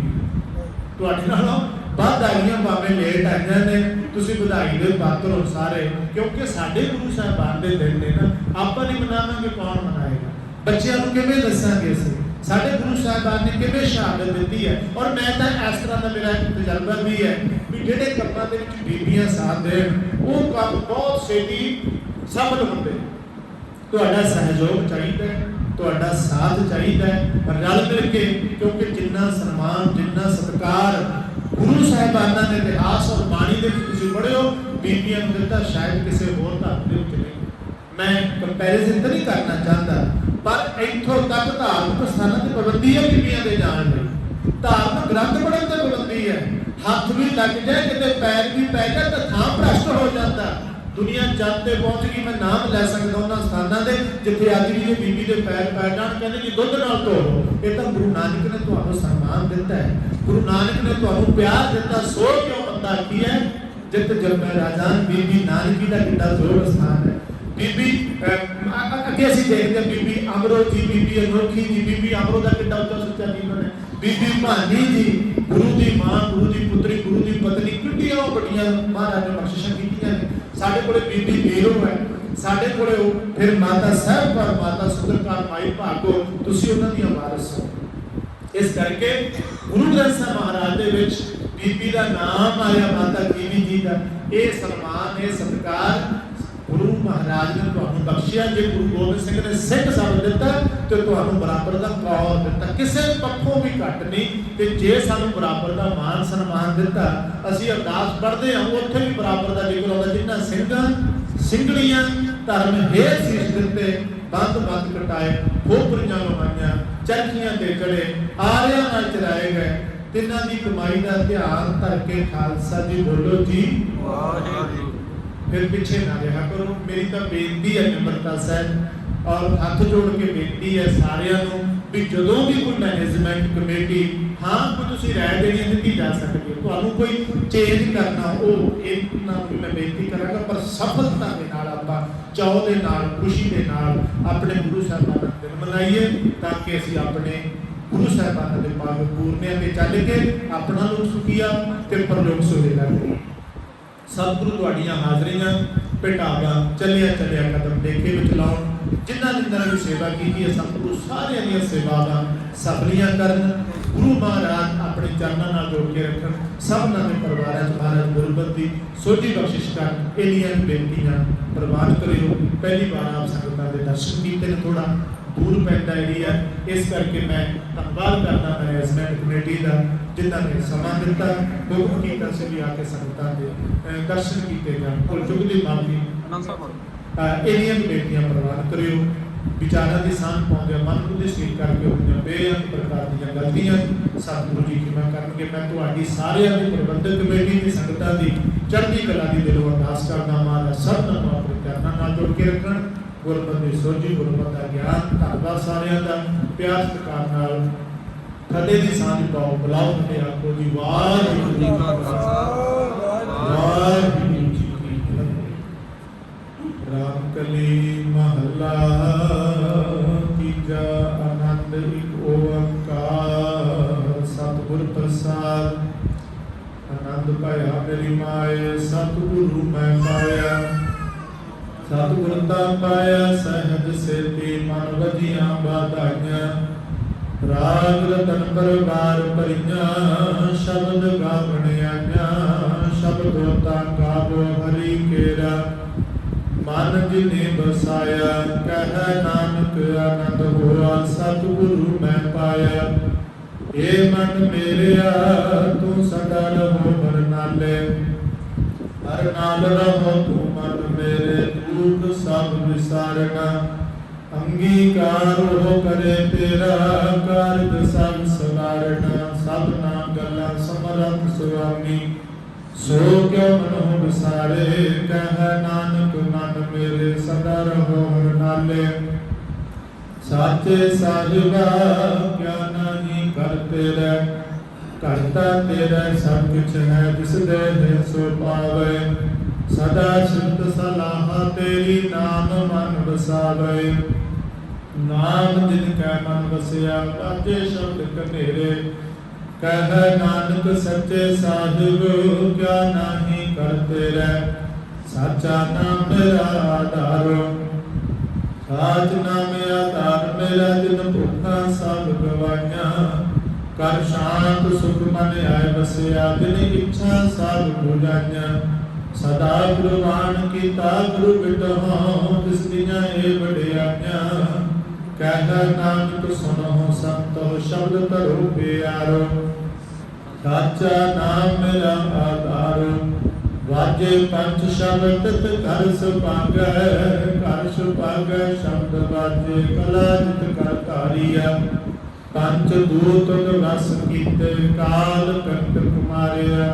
तुहाडे नालों वध आईयां, भावें लेट आईयां ने, तुसीं बधाई दे पात्र हो सारे, क्योंकि साडे गुरु साहिबान दे दिन ने ना, आपां नहीं मनावांगे कौन मनाएगा, बच्चों को किवें दस्सांगे असीं, साडे गुरु साहिबान ने किवें शहादत दी है। और मैं तो इस तरह का मेरा एक तजर्बा भी है भी जिहड़े कामां दे विच बीबियां साथ देण वो काम बहुत छेती सफल हुंदे। तुहाडा सहयोग चाहिए, तुहाडा साथ चाहिए, रल मिल के, क्योंकि जिन्ना सन्मान जिन्ना सत्कार गुरु साहिबाना ने इतिहास और बाणी दे विच तुसीं पढ़िओ बीबियां नूं दित्ता, शायद किसी होर धर्म दे विच नहीं। मैं कंपैरिजन तो नहीं करना चाहता, पर इत्थों तक धार्मिक स्थानों की पाबंदी है बीबियां दे जाण लई, धार्मिक ग्रंथ पढ़न की पाबंदी है, हथ भी लग जाए किते पैर भी पै जाए तो थां भ्रष्ट हो जाता। दुनिया चंद ते पहुंच गई, मैं नाम लै सकदा उन्हां स्थानां दे जिथे अज भी बीबी दे पैर पै जाण, कहंदे जी दुੱਧ नाल धो लो। ये तो गुरु नानक ने तुहानूं सम्मान दिता है, गुरु नानक ने तुहानूं प्यार दिता। सो क्यों बंदा की है जित जन्मे राजान बीबी नानकी दा किड्डा जोर स्थान है। बीबी अगे असीं देखदे बीबी अमरो जी, बीबी अनोखी जी, बीबी अमरो दा किड्डा उच्चा सुच्चा जीवन है। बीबी भानी जी गुरु दी मां, गुरु दी पुत्री, गुरु दी पत्नी, किड्डियां बड़ियां महाराज ने बख्शिशां कीतियां ने। साडे कोले बीबी मीरो है, साडे कोले फिर माता साहब और माता सुंदरकार माई भागो, तुसीं उन्हां दी वारिस हो। इस करके गुरु ग्रंथ साहिब महाराज दे विच बीबी दा नाम आया, माता कीवी जी दा। ये सम्मान, ये सत्कार गुरु महाराज ने तुहानूं बख्शिया। जे गुरु गोबिंद सिंह ने सिख शब्द दिता तो तुहानूं बराबर दा कौर दिता, किसी पक्षों भी घट नहीं। ते जे सानूं बराबर दा मान सन्मान दिता, असीं अरदास पढ़दे हां उत्थे भी बराबर दा जिक्र आउंदा, जिन्हां ਸਿੰਘਾਂ ਸਿੰਘਣੀਆਂ धर्म हेर शीश दिते, बंद बंद कटाए, खोपरियां लवाइयां, चरखियां ते चढ़े, आरियां नाल चराए गए, तिन्हां दी कमाई दा ध्यान धर के खालसा जी बोलो जी वाहिगुरू। फिर पीछे ना रहा करो। मेरी तो बेनती है निम्रता साहब और हाथ जोड़ के बेनती है सारिਆਂ ਨੂੰ भी ਜਦੋਂ भी कोई मैनेजमेंट कमेटी हाँ कोई तुसीं राय देनी दित्ती जा सकती है, तुहानूं कोई चेंज करना हो इन्हां नूं मैं बेनती करांगा, पर सफलता के नाल आपां चाव दे नाल खुशी दे नाल अपने गुरु साहिबान दा दिन मनाइए, ताकि असीं अपने गुरु साहिबान दे पाग पूरनिਆਂ ते चल के अपना लोक सुखिया ते परलोक सुहेला करिए। सतगुरु तुहाड़ियां हाज़रियां पिटावा चलिया चलिया कदम देखे विच लाउण, जिन्हां जिन्हां ने सेवा की है सतगुरु सारियां दी सेवावां सफलियां करन। गुरु महाराज अपने चरणों नाल जोड़ के रखन, सबनां दे परिवारां च महाराज गुरबत दी सोझी बख्शिश करन। इन्नियां बेनतियां प्रवान करियो। पहली बार आप संगतां दे दर्शन कीते ने, थोड़ा दूर पैंदा एरिया, इस करके मैं धन्नवाद करदा मैनेजमेंट कमेटी का जिन्हों ने समा दिता, हुक्म किया से भी आके संगतां दे दर्शन किए जान। कुल चुग दी माफी इन्नियां बेनतियां प्रवान करियो। विचारां दी सांझ पाउंदे मन बुद्धि स्थिर करके होईयां बेअंत प्रकार दीयां गलतियां सतगुरु जी क्षमा करनगे। मैं तुहाडी सारियां दी प्रबंधक कमेटी दी संगतां दी चढ़दी कला दी दिलों अरदास करदा, महाराज सबनां नूं अपने चरनां नाल जोड़ के रखण। गुरमत दी सोझी, गुरमत दा ज्ञान, धन्नवाद सारियां दा प्यार सत्कार नाल फतेह दी सांझ पाओ। बुलाओ ते आखो जी वाहिगुरू जी का खालसा वाहिगुरू जी की फतेह। राम कली महला तीजा, आनंद एक ओंकार सतगुर प्रसाद। आनंद पाया मेरी माए सतगुरु मैं पाया, सतगुर ता पाया सहज सेती मन वजियां बाधाइयां। राग रतन परवार परियां शब्द गावण आइयां। शब्द ता गावो हरि केरा मन जिने बसाया। कह नानक आनंद होआ सतगुरु मैं पाया। ਏ ਮਨ ਮੇਰਿਆ ਤੂੰ ਸਦਾ ਰਹੋ ਹਰ ਨਾਲੇ, ਹਰ ਨਾਲ ਰਹੋ ਤੂੰ ਮਨ ਮੇਰੇ, ਦੁਖ ਸਭ ਵਿਸਾਰਨਾ। ਅੰਗੀਕਾਰ ਹੋ ਕਰੇ ਤੇਰਾ, ਕਾਰਜ ਸਭ ਸਵਾਰਨਾ। ਸਭਨਾ ਗੱਲਾਂ ਸਮਰੱਥ ਸੁਆਮੀ, ਸੋ ਕਿਉ ਮਨੋ ਵਿਸਾਰੇ। ਕਹਿ ਨਾਨਕ ਮਨ ਮੇਰੇ ਸਦਾ ਰਹੋ ਹਰ ਨਾਲੇ, ਸਾਚੇ ਸਾਹਿਬਾ ਕਿਆ ਨਹੀਂ ਕਰ ਤੇਰਾ। ਕਰਤਾ ਤੇਰਾ ਸਭ ਕੁਛ ਹੈ, ਜਿਸ ਦੇ ਹੈ ਸੋ ਪਾਵੇ। ਸਦਾ ਸਿਫਤ ਸਲਾਹ ਤੇਰੀ, ਨਾਮ ਮਨ ਵਸਾਵੇ। ਨਾਮ ਜਿਨ ਕੈ ਮਨ ਵਸਿਆ, ਬਾਜੇ ਸ਼ਬਦ ਕਨੇਰੇ। ਕਹਿ ਨਾਨਕ ਸੱਚੇ ਸਾਹਿਬ ਕਿਆ ਨਾਹੀ ਕਰਤੇ ਰਹਿ। ਸਾਚਾ ਨਾਮ ਮੇਰਾ ਆਧਾਰ, ਸਾਚ ਨਾਮ ਆਧਾਰ ਮੇਰਾ। ਜਿਨ ਭੁੱਖਾਂ ਸਭ ਗਵਾਈਆਂ, ਕਰ ਸ਼ਾਂਤ ਸੁਖ ਮਨ ਆਏ ਵਸਿਆ। ਜਿਨ ਇੱਛਾ ਸਭ ਬੁਝਾਈਆਂ, ਸਦਾ ਗੁਰਬਾਣ ਕੀਤਾ ਗੁਰੂ ਬਿਟਹੁ। ਤਿਸ ਦੀਆਂ ਇਹ ਵਡਿਆਈਆਂ, ਕਹਿ ਨਾਨਕ ਸੁਣੋ ਸੰਤੋ। ਸ਼ਬਦ ਧਰੋ ਪਿਆਰੋ, ਸਾਚਾ ਨਾਮ ਮੇਰਾ ਆਧਾਰ। ਵਾਜੇ ਪੰਚ ਸ਼ਬਦ ਤਿਤ ਘਰ ਸੁਭਾਗੈ, ਘਰ ਸੁਭਾਗੈ ਸ਼ਬਦ ਵਾਜੇ। ਕਲਾ ਜਿਤ ਕਰ ਧਾਰੀਆ, ਪੰਚ ਦੂਤ ਵਸ ਕੀਤੇ। ਕਾਲ ਕੰਟਕ ਮਾਰਿਆ,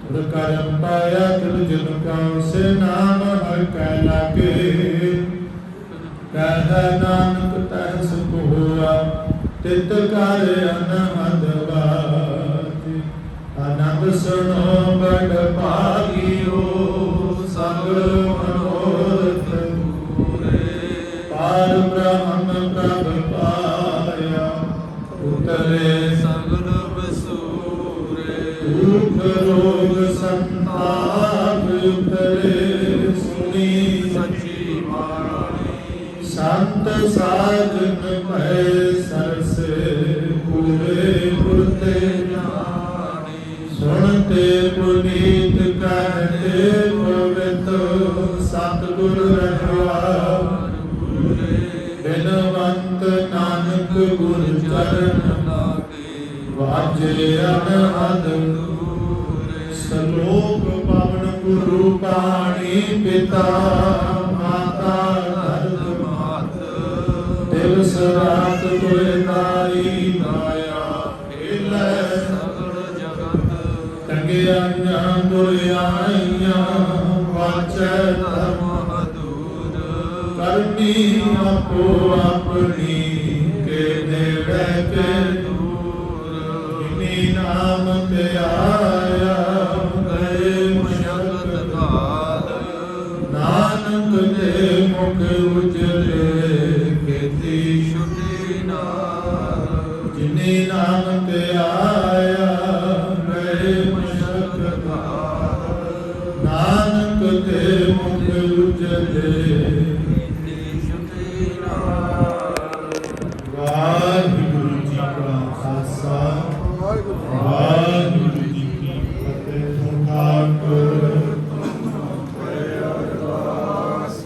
ਤੁਰ ਕਰਮ ਪਾਇਆ ਤਿਲ ਜਿਨ ਕਉ। ਸੇ ਨਾਮ ਹਰਿ ਕੈ ਲਾਗੇ, ਕਹਿ ਨਾਨਕ ਤਹਿ ਸੁਖ ਹੋਆ। ਤਿਤ ਕਰ ਅਨਹਦ ਵਾਜੇ, ਆਨੰਦ ਸੁਣੋ ਬੜ ਭਾਗਿਓ। ਸਗਲ ਮਨੋਰਥ ਪੂਰੇ, ਪਾਰ ਬ੍ਰਹਮ ਪ੍ਰਭ ਪਾਇਆ। ਉਤਰੇ ਸਗਲ ਬਸੂਰੇ, ਦੁਖ ਰੋਗ ਸੰਤਾਪ ਉਤਰੇ। ਸੁਣੀ ਸੱਚੀ ਬਾਣੀ, ਸੰਤ ਸਾਜਨ ਭੈ ਸਰਸੇ। ਪੂਰੇ ਪੁਰਤੇ ਜਾਣੀ, ਸੁਣਤੇ ਪੁਨੀਤ ਕਹਤੇ ਪਵਿੱਤ। ਸਤਿਗੁਰ ਰਹਿਆ ਬਿਨਵੰਤ, ਨਾਨਕ ਗੁਰ ਚਰਨ ਲਾਗੇ। ਵਾਜੇ ਅਨਹਦ ਦੂਰੇ, ਸਲੋਕ ਪਵਨ ਗੁਰੂ ਬਾਣੀ। ਪਿਤਾ ਮਾਤਾ ਧਰਤ ਮਾਤ, ਦਿਵਸ ਰਾਤ ਤੁਏ ਨਾਈ ਨਾਇਆ। ਹਿਲੈ ਸਗਲ ਜਗਤ, ਟੰਗਿਆਈਆਂ ਬੁਰਿਆਈਆਂ। ਵਾਚੈ ਧਰਮ ਹਦੂਰ, ਕਰਨੀ ਆਪੋ ਆਪਣੀ। ਕੇ ਨੇੜੇ ਕੇ ਦੂਰ, ਇਨੀ ਨਾਮ ਤੇ ਆਇਆ। ਗਏ ਮਸ਼ਕਤ ਘਾਤ, ਨਾਨਕ ਦੇ ਮੁਖ ਉਜਲੇ। ਕੀਤੀ ਛੁਟੀ ਨਾਰ, ਜਿਨੀ ਨਾਮ ਤੇ ਆਇਆ। ਗਏ ਮਸ਼ਕਤ ਘਾਤ, ਨਾਨਕ ਦੇ ਮੁਖ ਉਜਲੇ। ਵਾਹਿਗੁਰੂ ਜੀ ਕਾ ਖਾਲਸਾ, ਵਾਹਿਗੁਰੂ ਜੀ ਕੀ ਫਤਿਹ। ਠਾਕੁਰ ਅਰਦਾਸ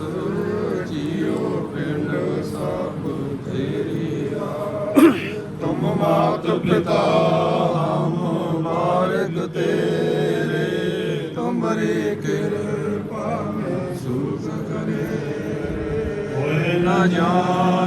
ਜੀਉ ਪਿੰਡ ਸਭ ਤੇਰੀ ਰਾਹ। ਤੁਮ ਮਾਤ ਪਿਤਾ ਹਮ ਬਾਰਿਕ ਤੇਰੇ। ਤੁਮਰੀ ਕਿਰਪਾ ਮੈਂ ਸੁਖ ਕਰੇ। ਹੋਏ ਨਾ ਜਾਣ